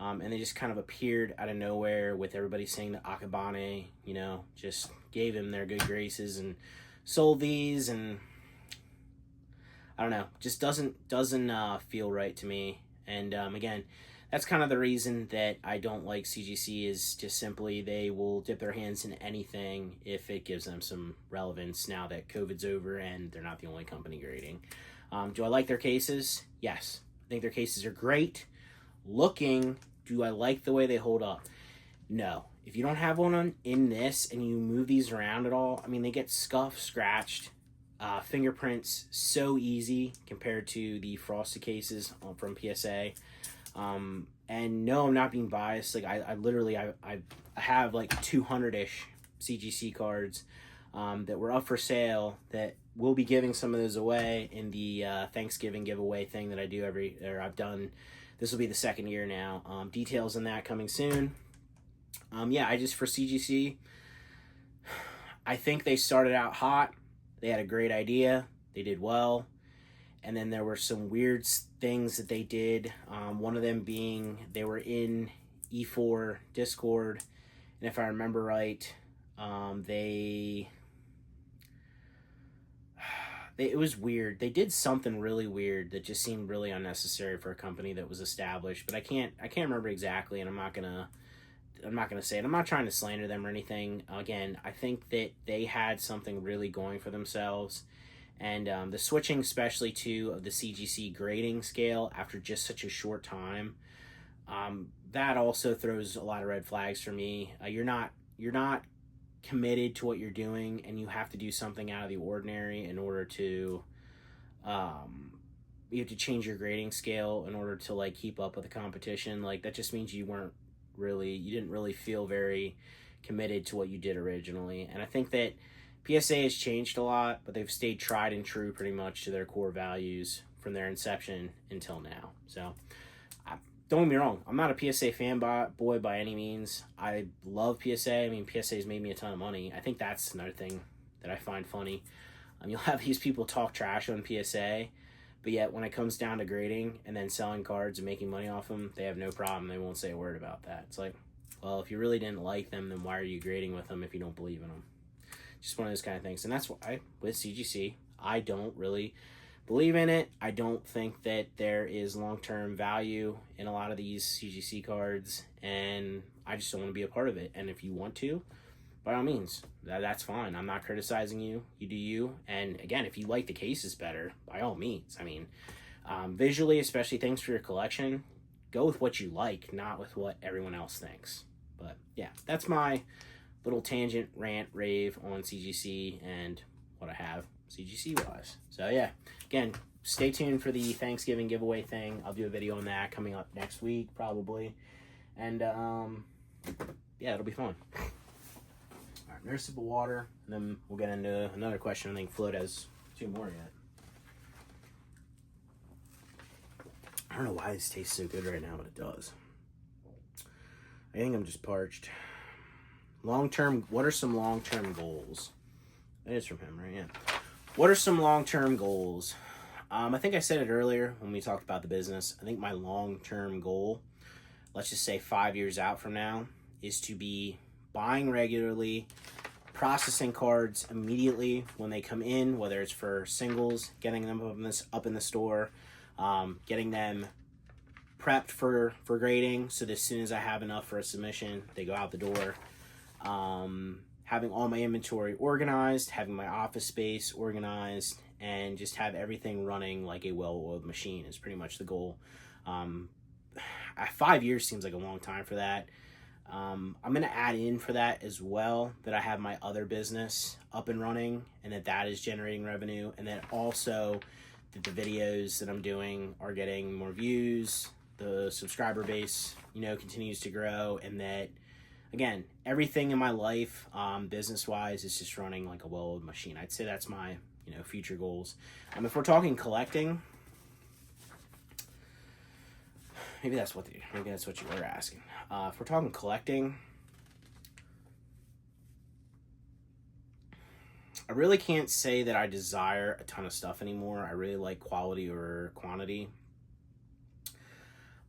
and they just kind of appeared out of nowhere with everybody saying that Akabane, just gave him their good graces and sold these, and I don't know, just doesn't feel right to me. And again, that's kind of the reason that I don't like CGC, is just simply they will dip their hands in anything if it gives them some relevance now that COVID's over and they're not the only company grading. Do I like their cases? Yes. I think their cases are great. Do I like the way they hold up? No. If you don't have one in this and you move these around at all, they get scuffed, scratched, fingerprints so easy compared to the frosted cases from PSA. And no, I'm not being biased. Like I have like 200-ish CGC cards that were up for sale that we'll be giving some of those away in the Thanksgiving giveaway thing that I've done. This will be the second year now. Details on that coming soon. For CGC, I think they started out hot. They had a great idea. They did well. And then there were some weird things that they did. One of them being they were in E4 Discord. And if I remember right, it was weird. They did something really weird that just seemed really unnecessary for a company that was established. But I can't remember exactly, and I'm not gonna say it. I'm not trying to slander them or anything. Again, I think that they had something really going for themselves. And the switching, especially of the CGC grading scale after just such a short time, that also throws a lot of red flags for me. You're not committed to what you're doing, and you have to do something out of the ordinary in order to you have to change your grading scale in order to like keep up with the competition. Like that just means you didn't really feel very committed to what you did originally. And I think that PSA has changed a lot, but they've stayed tried and true pretty much to their core values from their inception until now. So don't get me wrong, I'm not a PSA fanboy by any means. I love PSA. PSA's made me a ton of money. I think that's another thing that I find funny. You'll have these people talk trash on PSA, but yet when it comes down to grading and then selling cards and making money off them, they have no problem. They won't say a word about that. It's like, well, if you really didn't like them, then why are you grading with them if you don't believe in them? Just one of those kind of things. And that's why with CGC, I don't really believe in it. I don't think that there is long-term value in a lot of these CGC cards, and I just don't want to be a part of it. And if you want to, by all means, that's fine. I'm not criticizing you. You do you. And again, if you like the cases better, by all means. Visually, especially things for your collection, go with what you like, not with what everyone else thinks. But yeah, that's my little tangent, rant, rave on CGC and what I have CGC wise. So yeah, again, stay tuned for the Thanksgiving giveaway thing. I'll do a video on that coming up next week probably. And yeah, it'll be fun. All right, another sip of water, and then we'll get into another question. I think Float has 2 more yet. I don't know why this tastes so good right now, but it does. I think I'm just parched. Long-term, what are some long-term goals? That is from him, right? Yeah. What are some long-term goals? I think I said it earlier when we talked about the business. I think my long-term goal, let's just say 5 years out from now, is to be buying regularly, processing cards immediately when they come in, whether it's for singles, getting them up in the store, getting them prepped for grading, so that as soon as I have enough for a submission, they go out the door. Having all my inventory organized, having my office space organized, and just have everything running like a well-oiled machine is pretty much the goal. 5 years seems like a long time for that. I'm going to add in for that as well that I have my other business up and running and that is generating revenue, and then also that the videos that I'm doing are getting more views, the subscriber base, continues to grow, and that, again, everything in my life, business-wise, is just running like a well-oiled machine. I'd say that's my, future goals. If we're talking collecting, maybe that's what you were asking. If we're talking collecting, I really can't say that I desire a ton of stuff anymore. I really like quality or quantity.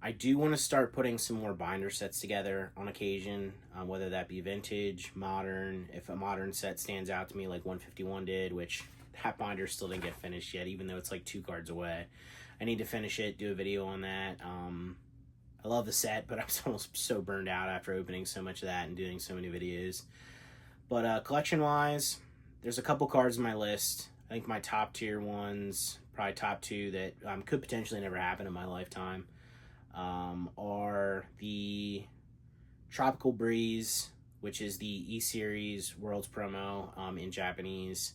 I do want to start putting some more binder sets together on occasion, whether that be vintage, modern. If a modern set stands out to me like 151 did, which that binder still didn't get finished yet, even though it's like 2 cards away. I need to finish it, do a video on that. I love the set, but I was almost so burned out after opening so much of that and doing so many videos. But collection-wise, there's a couple cards on my list. I think my top tier ones, probably top 2 that could potentially never happen in my lifetime, are the Tropical Breeze, which is the E-Series Worlds promo in Japanese.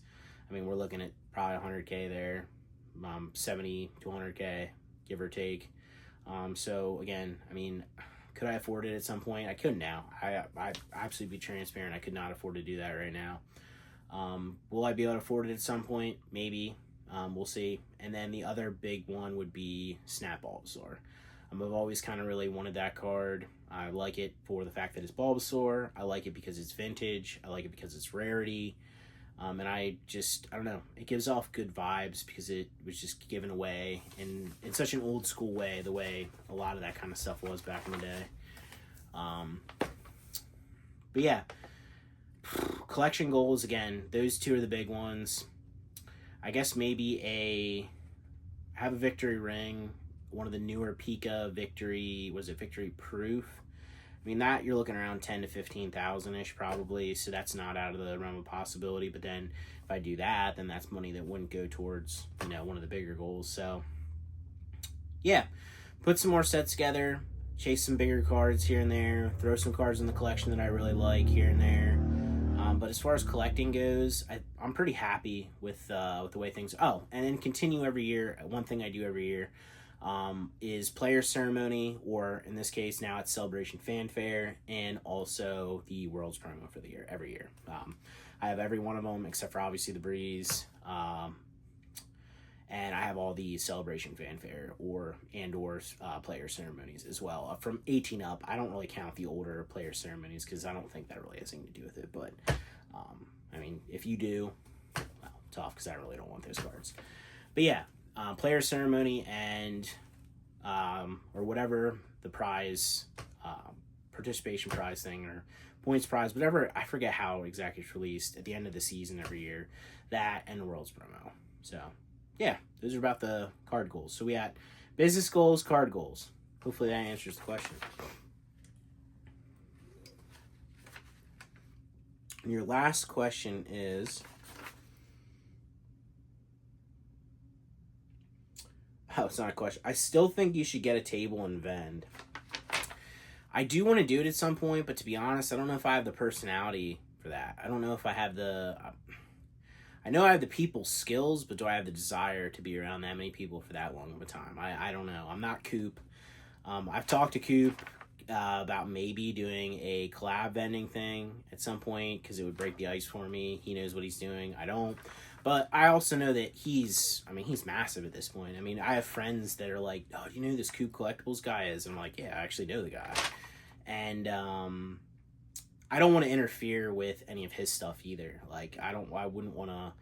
We're looking at probably 100K there, 70 to 100K, give or take. So again, could I afford it at some point? I couldn't now. I absolutely be transparent. I could not afford to do that right now. Will I be able to afford it at some point? Maybe. We'll see. And then the other big one would be Snap Bulbasaur. I've always kind of really wanted that card. I like it for the fact that it's Bulbasaur. I like it because it's vintage. I like it because it's rarity. And I don't know, it gives off good vibes because it was just given away in such an old school way, the way a lot of that kind of stuff was back in the day. But yeah, collection goals, again, those 2 are the big ones. I guess maybe have a victory ring, one of the newer Pika Victory Proof? That you're looking around 10 to 15,000-ish probably, so that's not out of the realm of possibility. But then if I do that, then that's money that wouldn't go towards, one of the bigger goals. So yeah, put some more sets together, chase some bigger cards here and there, throw some cards in the collection that I really like here and there. But as far as collecting goes, I'm pretty happy with the way things. Oh, and then continue every year. One thing I do every year is player ceremony, or in this case now it's celebration fanfare, and also the Worlds promo for the year every year. I have every one of them except for obviously the Breeze, and I have all the celebration fanfare or player ceremonies as well. From 18 up, I don't really count the older player ceremonies because I don't think that really has anything to do with it. But if you do, well, tough, because I really don't want those cards. But yeah. Player ceremony and or whatever the prize, participation prize thing or points prize, whatever, I forget how exactly it's released at the end of the season every year, that and the Worlds promo. So yeah, those are about the card goals. So we got business goals, card goals. Hopefully that answers the question. And your last question is, oh, it's not a question. I still think you should get a table and vend. I do want to do it at some point, but to be honest, I don't know if I have the personality for that. I don't know if I have I know I have the people skills, but do I have the desire to be around that many people for that long of a time? I don't know. I'm not Coop. I've talked to Coop about maybe doing a collab vending thing at some point because it would break the ice for me. He knows what he's doing. I don't. But I also know that he's massive at this point. I mean, I have friends that are like, oh, do you know who this Coop Collectibles guy is? And I'm like, yeah, I actually know the guy. And I don't want to interfere with any of his stuff either. Like, I wouldn't want to,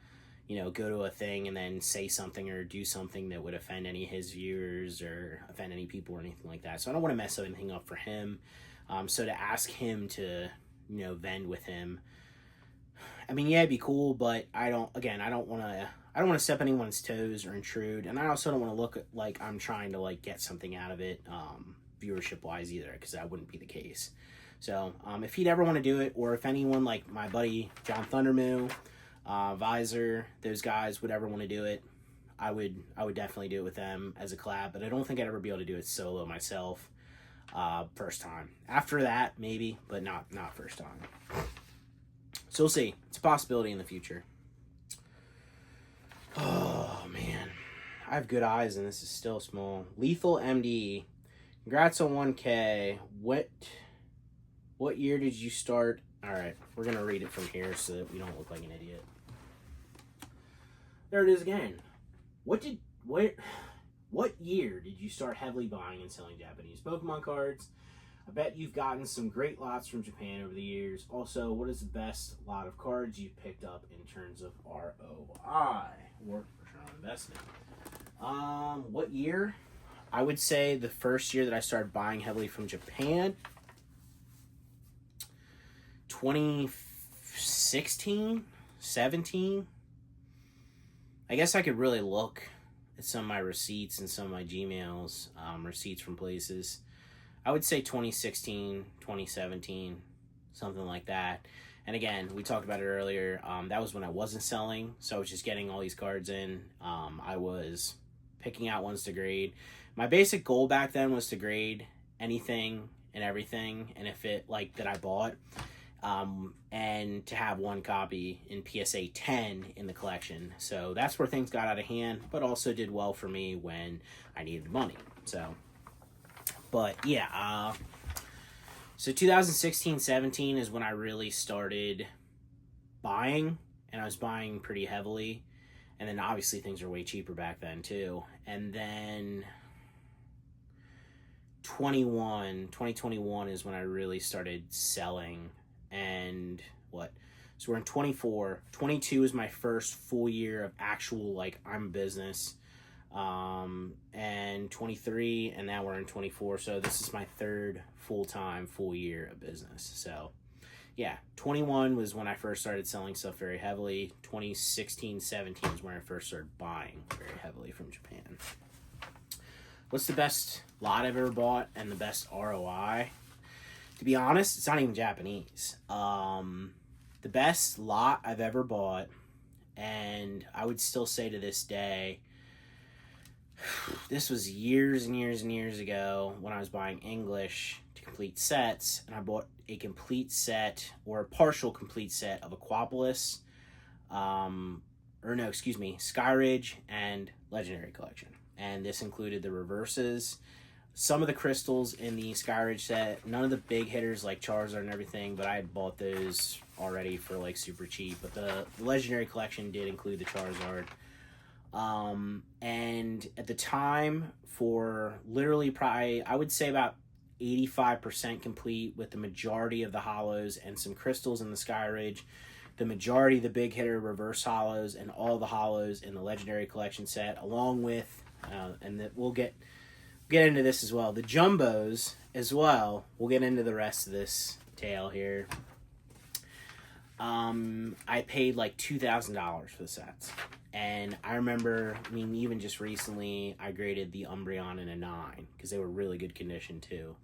go to a thing and then say something or do something that would offend any of his viewers or offend any people or anything like that. So I don't want to mess anything up for him. So to ask him to, vend with him, I mean, yeah, it'd be cool, but I don't want to step anyone's toes or intrude. And I also don't want to look like I'm trying to like get something out of it, viewership wise either, because that wouldn't be the case. So, if he'd ever want to do it, or if anyone like my buddy John Thundermoo, Visor, those guys would ever want to do it, I would definitely do it with them as a collab. But I don't think I'd ever be able to do it solo myself, first time. After that, maybe, but not first time. So we'll see. It's a possibility in the future. Oh man, I have good eyes, and this is still small. Lethal MD, congrats on 1K. What year did you start? All right, we're gonna read it from here so that we don't look like an idiot. There it is again. What year did you start heavily buying and selling Japanese Pokemon cards? I bet you've gotten some great lots from Japan over the years. Also, what is the best lot of cards you've picked up in terms of ROI, or return on investment? What year? I would say the first year that I started buying heavily from Japan, 2016, 17. I guess I could really look at some of my receipts and some of my Gmails, receipts from places. I would say 2016, 2017, something like that. And again, we talked about it earlier. That was when I wasn't selling, so I was just getting all these cards in. I was picking out ones to grade. My basic goal back then was to grade anything and everything, and if it like that I bought, and to have one copy in PSA 10 in the collection. So that's where things got out of hand, but also did well for me when I needed money. So, but yeah, so 2016-17 is when I really started buying, and I was buying pretty heavily. And then obviously things were way cheaper back then too. And then 2021 is when I really started selling. And so we're in 24. 22 is my first full year of actual, like, I'm a business. And 23, and now we're in 24. So this is my third full year of business. So yeah, 21 was when I first started selling stuff very heavily. 2016-17 is when I first started buying very heavily from Japan. What's the best lot I've ever bought and the best ROI? To be honest, it's not even Japanese. The best lot I've ever bought, and I would still say to this day, this was years and years and years ago when I was buying English to complete sets, and I bought a complete set, or a partial complete set, of Aquapolis, Skyridge and Legendary Collection. And this included the reverses, some of the crystals in the Skyridge set, none of the big hitters like Charizard and everything, but I had bought those already for like super cheap. But the Legendary Collection did include the Charizard. And at the time, for literally probably, I would say about 85% complete with the majority of the hollows and some crystals in the Skyridge, the majority of the big hitter reverse hollows, and all the hollows in the Legendary Collection set, along with, we'll get into this as well, the jumbos as well. We'll get into the rest of this tale here. I paid like $2,000 for the sets. And I remember, even just recently, I graded the Umbreon in a 9 because they were really good condition too.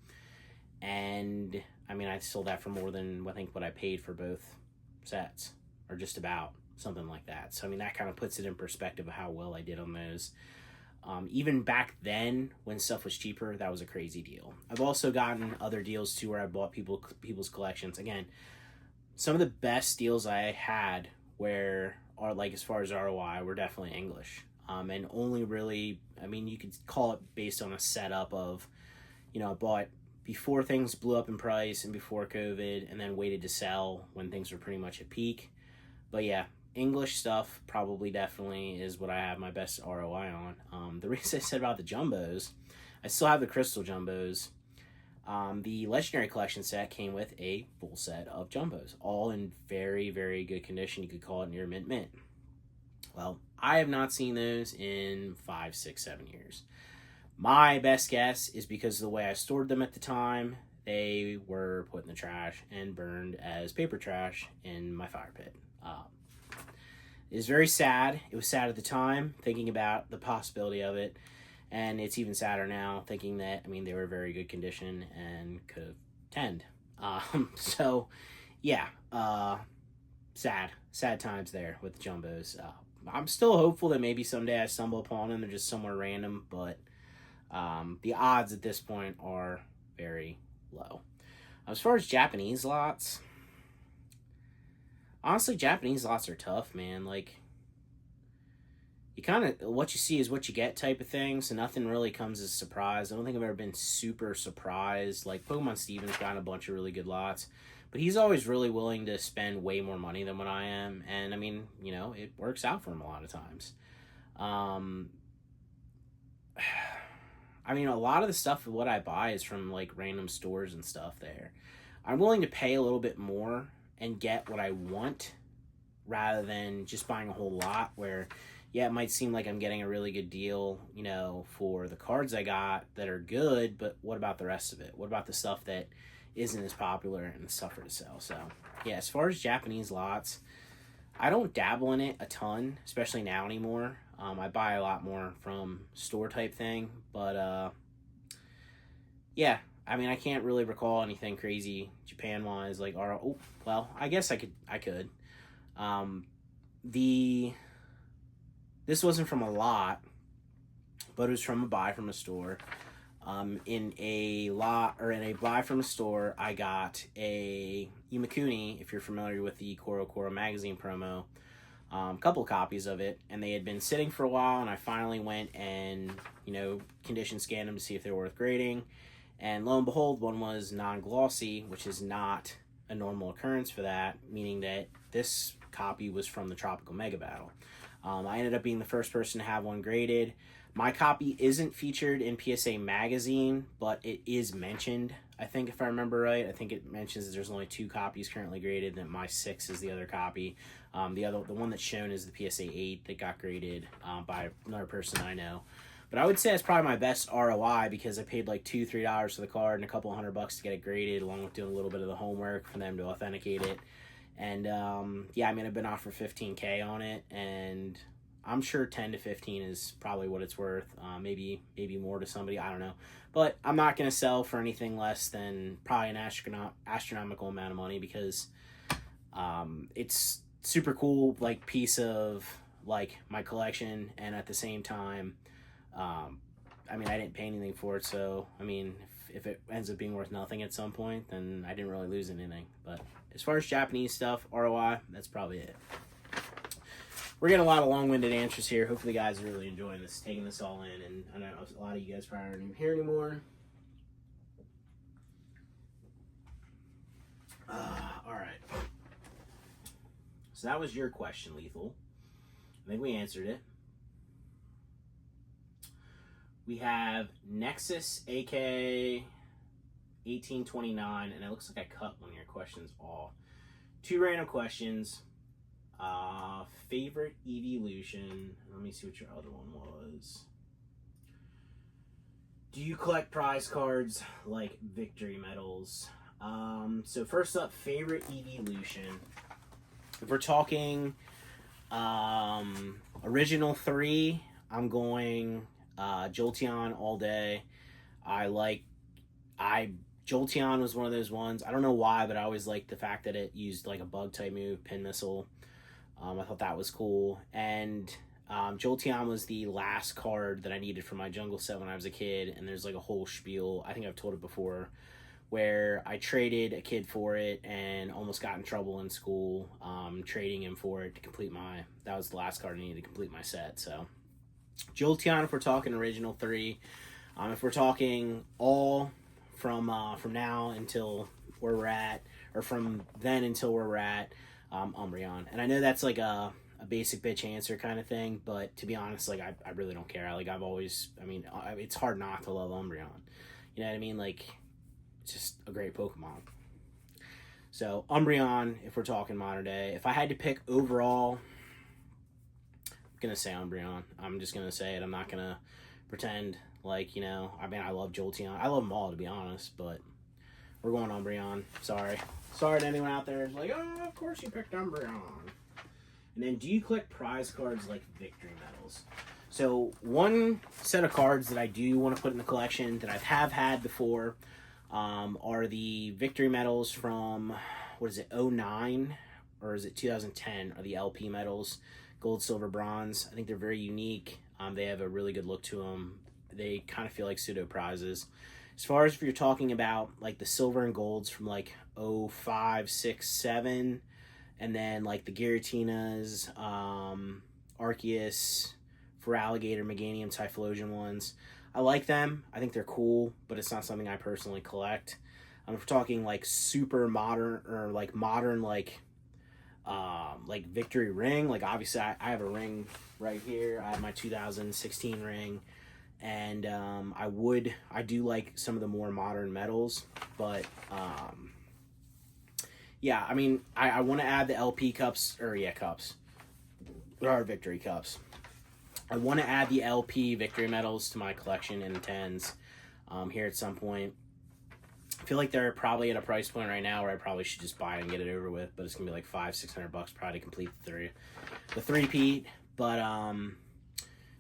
And I sold that for more than what I paid for both sets, or just about something like that. So that kind of puts it in perspective of how well I did on those. Even back then, when stuff was cheaper, that was a crazy deal. I've also gotten other deals too where I bought people's collections. Again, some of the best deals I had where are like as far as ROI were definitely English. And only really, I mean, you could call it based on a setup of, I bought before things blew up in price and before COVID, and then waited to sell when things were pretty much at peak. But yeah, English stuff probably definitely is what I have my best ROI on. The reason I said about the jumbos, I still have the crystal jumbos. The Legendary Collection set came with a full set of jumbos, all in very, very good condition. You could call it near mint mint. Well, I have not seen those in 5, 6, 7 years. My best guess is because of the way I stored them at the time, they were put in the trash and burned as paper trash in my fire pit. It is very sad. It was sad at the time, thinking about the possibility of it. And it's even sadder now, thinking that, they were in very good condition and could have tenned. So, yeah, sad times there with the jumbos. I'm still hopeful that maybe someday I stumble upon them. They're just somewhere random, but the odds at this point are very low. As far as Japanese lots, honestly, Japanese lots are tough, man. Like, you kind of, what you see is what you get type of thing, so nothing really comes as a surprise. I don't think I've ever been super surprised. Like, Pokemon Steven's got a bunch of really good lots, but he's always really willing to spend way more money than what I am, and it works out for him a lot of times. A lot of the stuff of what I buy is from, like, random stores and stuff there. I'm willing to pay a little bit more and get what I want rather than just buying a whole lot where, yeah, it might seem like I'm getting a really good deal, for the cards I got that are good, but what about the rest of it? What about the stuff that isn't as popular and is tougher to sell? So, yeah, as far as Japanese lots, I don't dabble in it a ton, especially now anymore. I buy a lot more from store type thing, but yeah, I can't really recall anything crazy Japan wise. Like, I guess I could. This wasn't from a lot, but it was from a buy from a store. In a buy from a store, I got a Imakuni, if you're familiar with the Koro Koro magazine promo, a couple copies of it, and they had been sitting for a while, and I finally went and, condition scanned them to see if they were worth grading, and lo and behold, one was non-glossy, which is not a normal occurrence for that, meaning that this copy was from the Tropical Mega Battle. I ended up being the first person to have one graded. My copy isn't featured in PSA Magazine, but it is mentioned, I think, if I remember right. I think it mentions that there's only 2 copies currently graded, and that my 6 is the other copy. The one that's shown is the PSA 8 that got graded by another person I know. But I would say it's probably my best ROI because I paid like $2, $3 for the card and a couple $100 to get it graded, along with doing a little bit of the homework for them to authenticate it. And I've been offered $15K on it, and I'm sure 10 to 15 is probably what it's worth. Maybe more to somebody, I don't know. But I'm not going to sell for anything less than probably an astronomical amount of money because it's super cool, like, piece of, like, my collection, and at the same time, I didn't pay anything for it, so, if it ends up being worth nothing at some point, then I didn't really lose anything. But as far as Japanese stuff, ROI, that's probably it. We're getting a lot of long-winded answers here. Hopefully you guys are really enjoying this, taking this all in, and I know a lot of you guys probably aren't even here anymore. All right. So that was your question, Lethal. I think we answered it. We have Nexus AK 1829, and it looks like I cut one of your questions off. 2 random questions. Favorite evolution. Let me see what your other one was. Do you collect prize cards like victory medals? So first up, favorite evolution. If we're talking original 3, I'm going Jolteon all day. Jolteon was one of those ones. I don't know why, but I always liked the fact that it used like a bug type move, pin missile. I thought that was cool. And Jolteon was the last card that I needed for my jungle set when I was a kid, and there's like a whole spiel, I think I've told it before, where I traded a kid for it and almost got in trouble in school, trading him for it to complete that was the last card I needed to complete my set. So Jolteon, if we're talking original 3, if we're talking all from now until where we're at, or from then until where we're at, Umbreon. And I know that's like a basic bitch answer kind of thing, but to be honest, like, I really don't care. I've always, it's hard not to love Umbreon. You know what I mean? Like, it's just a great Pokemon. So Umbreon, if we're talking modern day, if I had to pick overall, I'm gonna say Umbreon. I'm just gonna say it. I'm not gonna pretend like, I love Jolteon. I love them all, to be honest, but we're going Umbreon. Sorry to anyone out there who's like, oh, of course you picked Umbreon. And then, do you collect prize cards like victory medals? So one set of cards that I do want to put in the collection that I have had before are the victory medals from, what is it, 09, or is it 2010, are the LP medals, gold, silver, bronze. I think they're very unique. They have a really good look to them. They kind of feel like pseudo prizes. As far as if you're talking about like the silver and golds from like 05, 6, 7, and then like the Giratinas, Arceus, Feraligatr, Meganium, Typhlosion ones, I like them. I think they're cool, but it's not something I personally collect. If we're talking like super modern, or like modern, like Victory Ring, like obviously I have a ring right here. I have my 2016 ring, and I do like some of the more modern medals, but yeah, I want to add the LP cups, or victory cups. I want to add the LP victory medals to my collection in the 10s here at some point. I feel like they're probably at a price point right now where I probably should just buy it and get it over with, but it's gonna be like $500-600 probably to complete the three-peat. But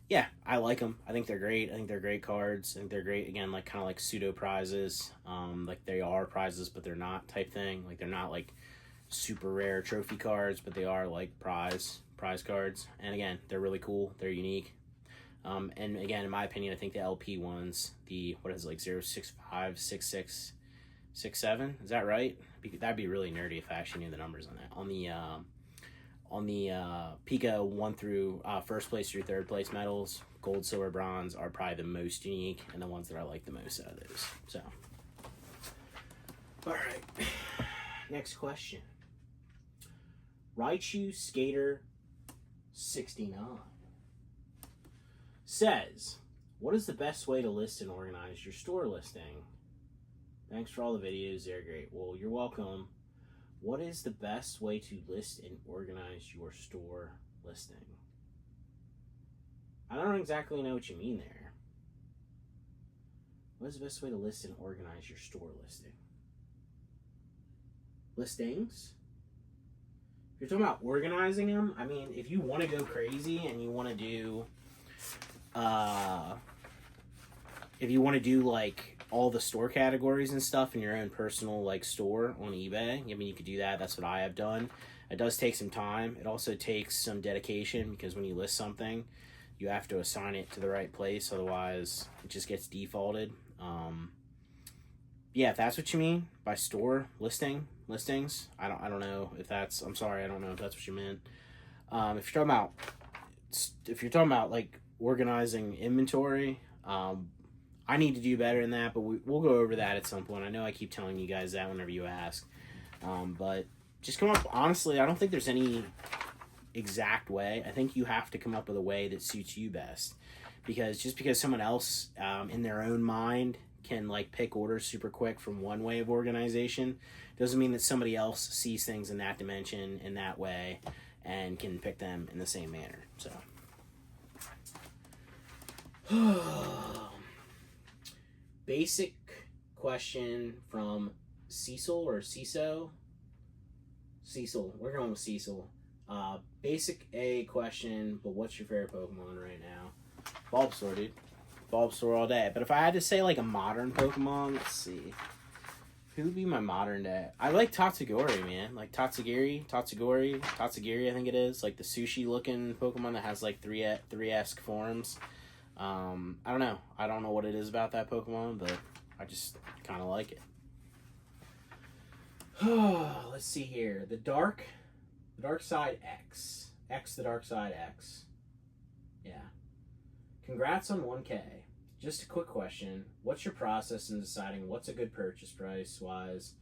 yeah, I like them. I think they're great. I think they're great cards. I think they're great, again, like kind of like pseudo prizes. Like they are prizes, but they're not type thing. Like they're not like super rare trophy cards, but they are like prize cards. And again, they're really cool. They're unique. And again, in my opinion, I think the LP ones, the, what is it, like 065, 66, 67, is that right? That'd be really nerdy if I actually knew the numbers on that. On the Pika 1 through first place through third place medals, gold, silver, bronze are probably the most unique and the ones that I like the most out of those. So, all right, next question. Raichu Skater 69 says, what is the best way to list and organize your store listing? Thanks for all the videos, they're great. Well, you're welcome. What is the best way to list and organize your store listing? I don't exactly know what you mean there. What is the best way to list and organize your store listing? Listings? If you're talking about organizing them, if you want to go crazy and you want to do, like all the store categories and stuff in your own personal like store on eBay, you could do that. That's what I have done. It does take some time. It also takes some dedication, because when you list something, you have to assign it to the right place. Otherwise, it just gets defaulted. Yeah, if that's what you mean by store listings, I don't know if that's, I'm sorry, I don't know if that's what you meant. If you're talking about like organizing inventory, I need to do better than that, but we'll go over that at some point. I know I keep telling you guys that whenever you ask, but just come up, honestly, I don't think there's any exact way. I think you have to come up with a way that suits you best, because just because someone else in their own mind can like pick orders super quick from one way of organization doesn't mean that somebody else sees things in that dimension in that way and can pick them in the same manner. So basic question from Cecil or Ciso. Cecil, we're going with Cecil. Basic A question, but what's your favorite Pokemon right now? Bulbasaur, dude. Bulbasaur all day. But if I had to say like a modern Pokemon, let's see. Who would be my modern day? I like Tatsugiri, man. Like Tatsugiri, I think it is. Like the sushi looking Pokemon that has like three-esque forms. I don't know. I don't know what it is about that Pokemon, but I just kind of like it. Oh, let's see here. The dark side X. The dark side X. Yeah. Congrats on 1K. Just a quick question. What's your process in deciding what's a good purchase price wise,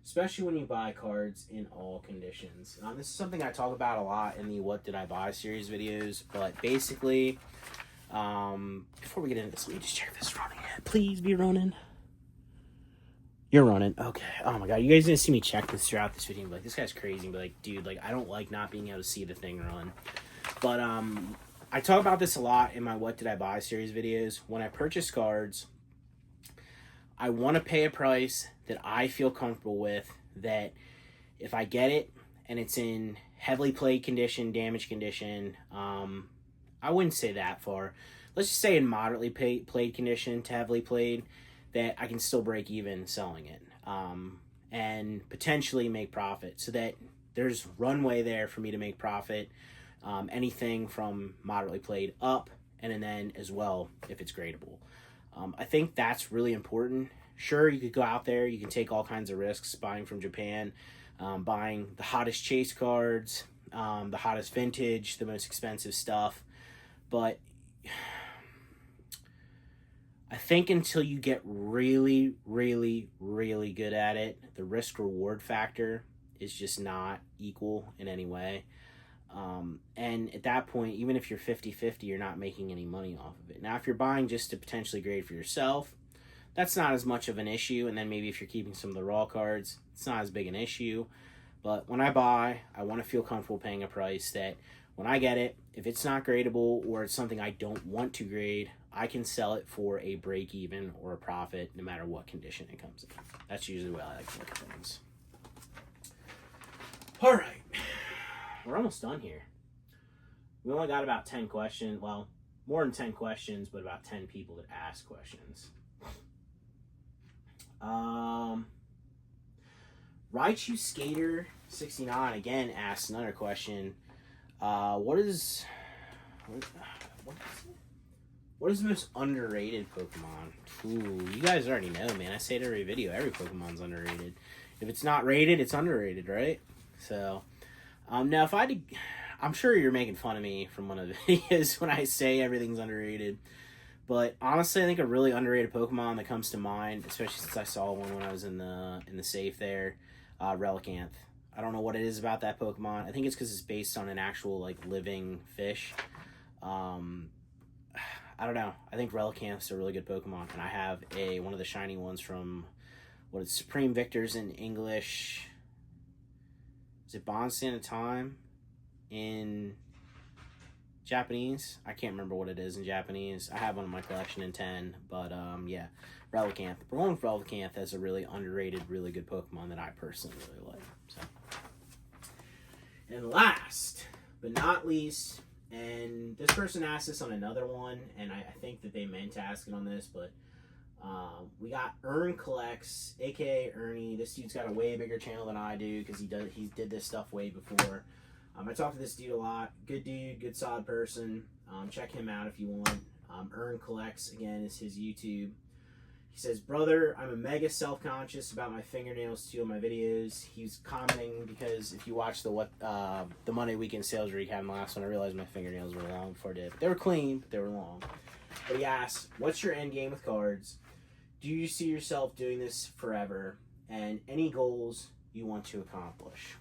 especially when you buy cards in all conditions? This is something I talk about a lot in the What Did I Buy series videos, but basically, before we get into this, let me just check if this is running yet. Please be running. You're running. Okay. Oh my god, you guys gonna see me check this throughout this video and be like, this guy's crazy, but like, dude, like I don't like not being able to see the thing run. But I talk about this a lot in my What Did I Buy series videos. When I purchase cards, I want to pay a price that I feel comfortable with, that if I get it and it's in heavily played condition, damaged condition, I wouldn't say that far. Let's just say in moderately played condition to heavily played, that I can still break even selling it and potentially make profit, so that there's runway there for me to make profit. Anything from moderately played up, and then as well if it's gradable. I think that's really important. Sure, you could go out there, you can take all kinds of risks buying from Japan, buying the hottest chase cards, the hottest vintage, the most expensive stuff, but I think until you get really, really, really good at it, the risk-reward factor is just not equal in any way. And at that point, even if you're 50-50, you're not making any money off of it. Now, if you're buying just to potentially grade for yourself, that's not as much of an issue. And then maybe if you're keeping some of the raw cards, it's not as big an issue. But when I buy, I want to feel comfortable paying a price that when I get it, if it's not gradable or it's something I don't want to grade, I can sell it for a break even or a profit no matter what condition it comes in. That's usually what I like to look at things. All right. We're almost done here. We only got about 10 questions. Well, more than 10 questions, but about 10 people that ask questions. Raichu Skater 69 again asks another question. What is the most underrated Pokemon? Ooh, you guys already know, man. I say it every video. Every Pokemon's underrated. If it's not rated, it's underrated, right? So, now if I'm sure you're making fun of me from one of the videos when I say everything's underrated. But honestly, I think a really underrated Pokemon that comes to mind, especially since I saw one when I was in the safe there, Relicanth. I don't know what it is about that Pokemon. I think it's because it's based on an actual like living fish. I don't know. I think Relicanth's a really good Pokemon, and I have one of the shiny ones from Supreme Victors in English. Is it Bond Stand of Time in Japanese? I can't remember what it is in Japanese. I have one in my collection in 10, but yeah, Relicanth. We're going with Relicanth as a really underrated, really good Pokemon that I personally really like. So, and last but not least, and this person asked this on another one, and I think that they meant to ask it on this, but we got Ern Collects, aka Ernie. This dude's got a way bigger channel than I do because he did this stuff way before. I talk to this dude a lot. Good dude, good solid person. Check him out if you want. Ern Collects, again, is his YouTube. He says, brother, I'm a mega self-conscious about my fingernails too in my videos. He's commenting because if you watch the Monday weekend sales recap in the last one, I realized my fingernails were long before I did. They were clean, but they were long. But he asks, what's your end game with cards? Do you see yourself doing this forever? And any goals you want to accomplish?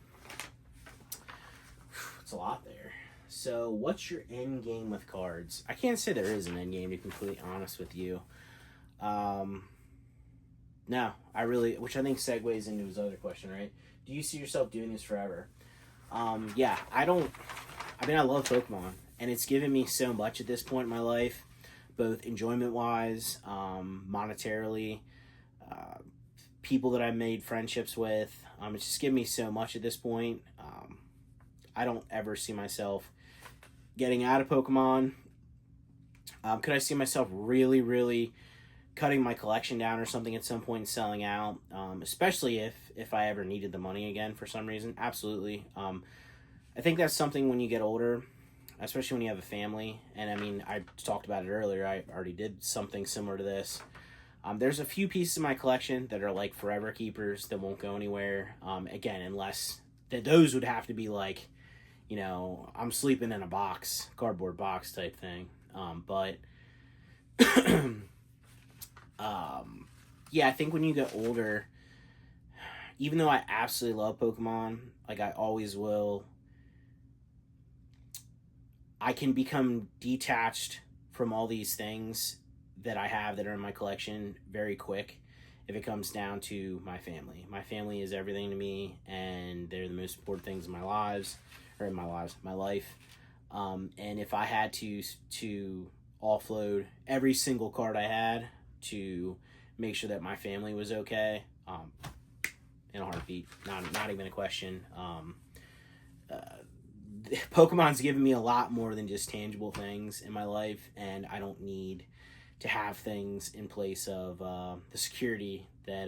It's a lot there. So, what's your end game with cards? I can't say there is an end game, to be completely honest with you. No, which I think segues into his other question, right? Do you see yourself doing this forever? Yeah, I love Pokemon, and it's given me so much at this point in my life, both enjoyment-wise, monetarily, people that I've made friendships with. It's just given me so much at this point. I don't ever see myself getting out of Pokemon. Could I see myself really, really cutting my collection down or something at some point and selling out, especially if I ever needed the money again for some reason. Absolutely. I think that's something when you get older, especially when you have a family. And I mean, I talked about it earlier. I already did something similar to this. There's a few pieces of my collection that are like forever keepers that won't go anywhere. Again, unless those would have to be like, I'm sleeping in a box, cardboard box type thing. But yeah, I think when you get older, even though I absolutely love Pokemon, like I always will, I can become detached from all these things that I have that are in my collection very quick if it comes down to my family. My family is everything to me, and they're the most important things in my life. And if I had to offload every single card I had to make sure that my family was okay, in a heartbeat, not even a question. Pokemon's given me a lot more than just tangible things in my life, and I don't need to have things in place of the security that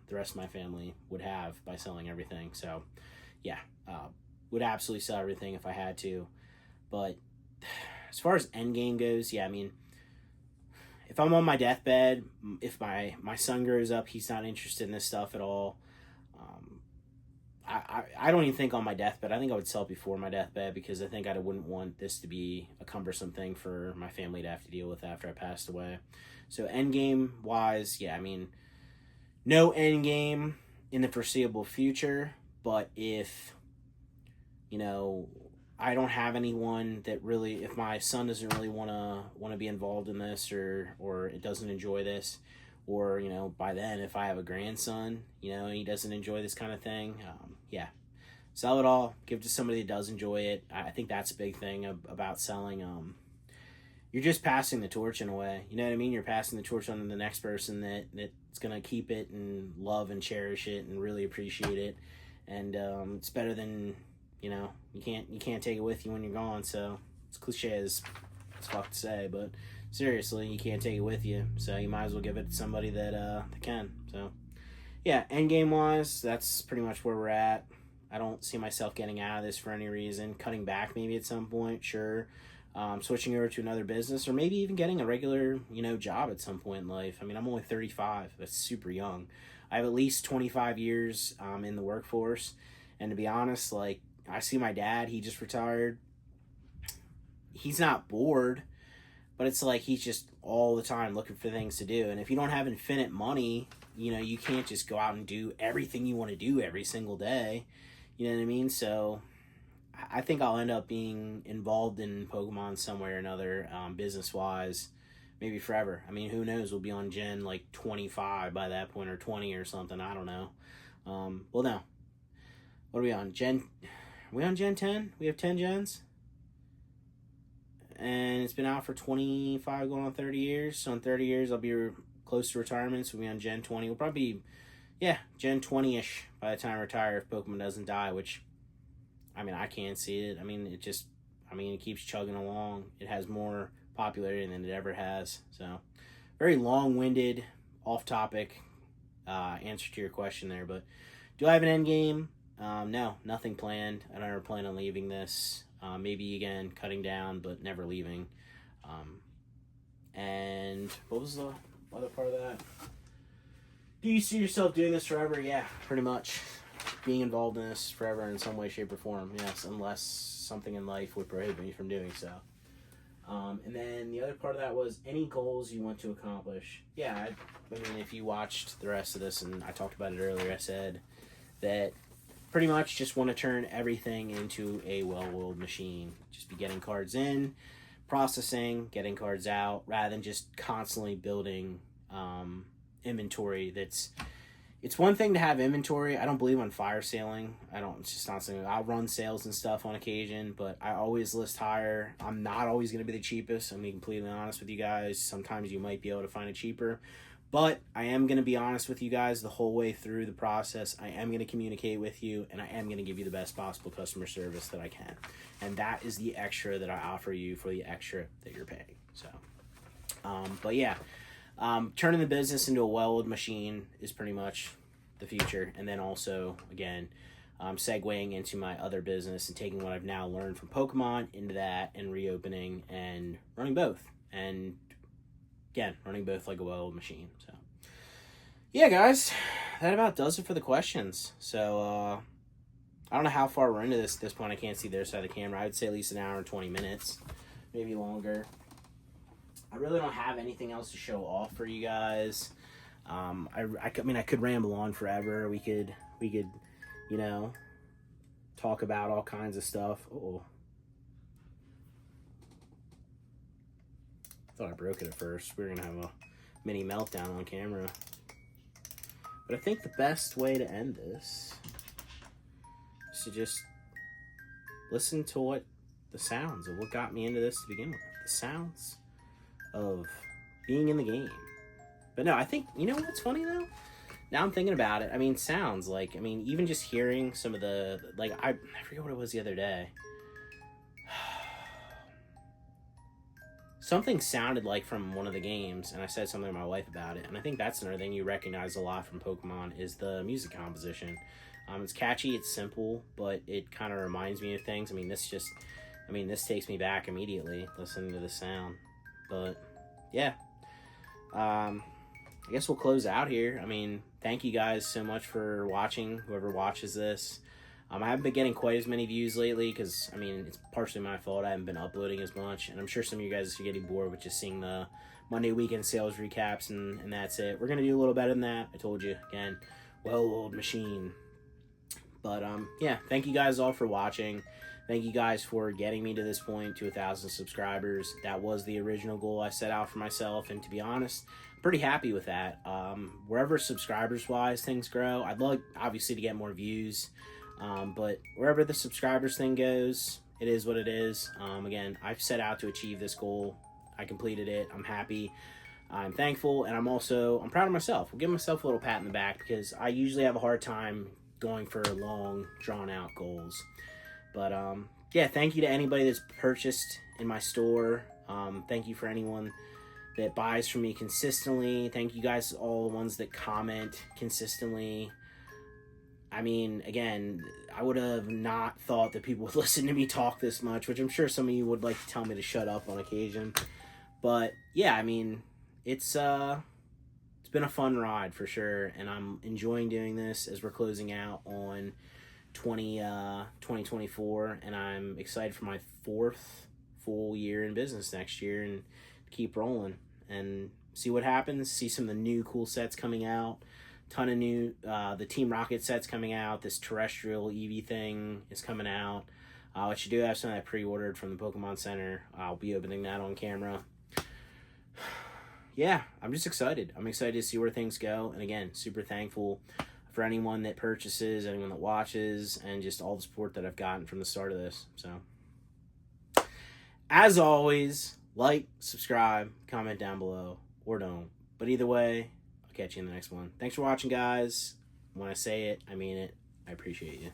the rest of my family would have by selling everything. So, yeah, would absolutely sell everything if I had to. But as far as endgame goes, yeah, I mean, if I'm on my deathbed, if my son grows up, he's not interested in this stuff at all. I don't even think on my deathbed. I think I would sell before my deathbed, because I think I wouldn't want this to be a cumbersome thing for my family to have to deal with after I passed away. So end game wise, yeah, I mean, no end game in the foreseeable future. But if I don't have anyone that really, if my son doesn't really want to be involved in this, or it doesn't enjoy this, or by then if I have a grandson, he doesn't enjoy this kind of thing, yeah, sell it all, give it to somebody that does enjoy it. I think that's a big thing about selling. You're just passing the torch in a way, you know what I mean? You're passing the torch on to the next person that's gonna keep it and love and cherish it and really appreciate it. And it's better than, you can't take it with you when you're gone. So it's cliche as fuck to say, but seriously, you can't take it with you, so you might as well give it to somebody that can. So yeah, end game wise, that's pretty much where we're at. I don't see myself getting out of this for any reason. Cutting back maybe at some point, sure. Switching over to another business, or maybe even getting a regular job at some point in life. I mean, I'm only 35. That's super young. I have at least 25 years in the workforce, and to be honest, like, I see my dad, he just retired. He's not bored, but it's like he's just all the time looking for things to do. And if you don't have infinite money, you can't just go out and do everything you want to do every single day. You know what I mean? So I think I'll end up being involved in Pokemon some way or another, business-wise, maybe forever. I mean, who knows? We'll be on Gen, 25 by that point, or 20 or something. I don't know. Well, no. What are we on? Are we on Gen 10? We have 10 gens? And it's been out for 25 going on 30 years. So in 30 years, I'll be close to retirement. So we'll be on Gen 20. We'll probably be, Gen 20-ish by the time I retire if Pokemon doesn't die, which, I mean, I can't see it. I mean, it keeps chugging along. It has more popularity than it ever has. So very long-winded, off-topic answer to your question there. But do I have an end game? No, nothing planned. I don't ever plan on leaving this. Maybe again cutting down, but never leaving. And what was the other part of that? Do you see yourself doing this forever? Yeah, pretty much. Being involved in this forever in some way, shape, or form. Yes, unless something in life would prohibit me from doing so. And then the other part of that was any goals you want to accomplish. Yeah, I mean, if you watched the rest of this, and I talked about it earlier, I said that pretty much just want to turn everything into a well-oiled machine. Just be getting cards in, processing, getting cards out, rather than just constantly building inventory. It's one thing to have inventory. I don't believe on fire sailing. It's just not something. I'll run sales and stuff on occasion, but I always list higher. I'm not always going to be the cheapest. I'm being completely honest with you guys. Sometimes you might be able to find it cheaper. But I am going to be honest with you guys the whole way through the process. I am going to communicate with you, and I am going to give you the best possible customer service that I can. And that is the extra that I offer you for the extra that you're paying. So, but yeah, turning the business into a well-oiled machine is pretty much the future. And then also, again, segueing into my other business and taking what I've now learned from Pokemon into that and reopening and running both. And again, running both like a well-oiled machine. So, yeah, guys, that about does it for the questions. So, I don't know how far we're into this at this point. I can't see their side of the camera. I would say at least an hour and 20 minutes, maybe longer. I really don't have anything else to show off for you guys. I mean, I could ramble on forever. We could, you know, talk about all kinds of stuff. Oh, thought I broke it at first. We were gonna have a mini meltdown on camera. But I think the best way to end this is to just listen to what the sounds of what got me into this to begin with. The sounds of being in the game. But no, I think, you know what's funny though? Now I'm thinking about it. I mean, sounds like, I mean, even just hearing some of the, like, I forget what it was the other day. Something sounded like from one of the games, and I said something to my wife about it, and I think that's another thing you recognize a lot from Pokemon is the music composition. It's catchy, it's simple, but it kind of reminds me of things. I mean, this takes me back immediately, listening to the sound. But, yeah. I guess we'll close out here. I mean, thank you guys so much for watching, whoever watches this. I haven't been getting quite as many views lately because, I mean, it's partially my fault. I haven't been uploading as much, and I'm sure some of you guys are getting bored with just seeing the Monday weekend sales recaps, and that's it. We're going to do a little better than that. I told you, again, well-oiled machine. But, yeah, thank you guys all for watching. Thank you guys for getting me to this point, to 1,000 subscribers. That was the original goal I set out for myself, and to be honest, I'm pretty happy with that. Wherever subscribers-wise things grow, I'd like, obviously, to get more views. But wherever the subscribers thing goes, it is what it is. Again, I've set out to achieve this goal. I completed it. I'm happy. I'm thankful, and I'm proud of myself. I'll give myself a little pat in the back because I usually have a hard time going for long, drawn-out goals. But, yeah, thank you to anybody that's purchased in my store. Thank you for anyone that buys from me consistently. Thank you guys, all the ones that comment consistently. I mean, again, I would have not thought that people would listen to me talk this much, which I'm sure some of you would like to tell me to shut up on occasion. But, yeah, I mean, it's been a fun ride for sure, and I'm enjoying doing this as we're closing out on 2024, and I'm excited for my 4th full year in business next year and keep rolling and see what happens, see some of the new cool sets coming out. Ton of new, the Team Rocket set's coming out. This terrestrial Eevee thing is coming out. Which you do have some that I pre-ordered from the Pokemon Center. I'll be opening that on camera. Yeah, I'm just excited. I'm excited to see where things go. And again, super thankful for anyone that purchases, anyone that watches, and just all the support that I've gotten from the start of this. So, as always, like, subscribe, comment down below, or don't. But either way, catch you in the next one. Thanks for watching, guys. When I say it, I mean it. I appreciate you.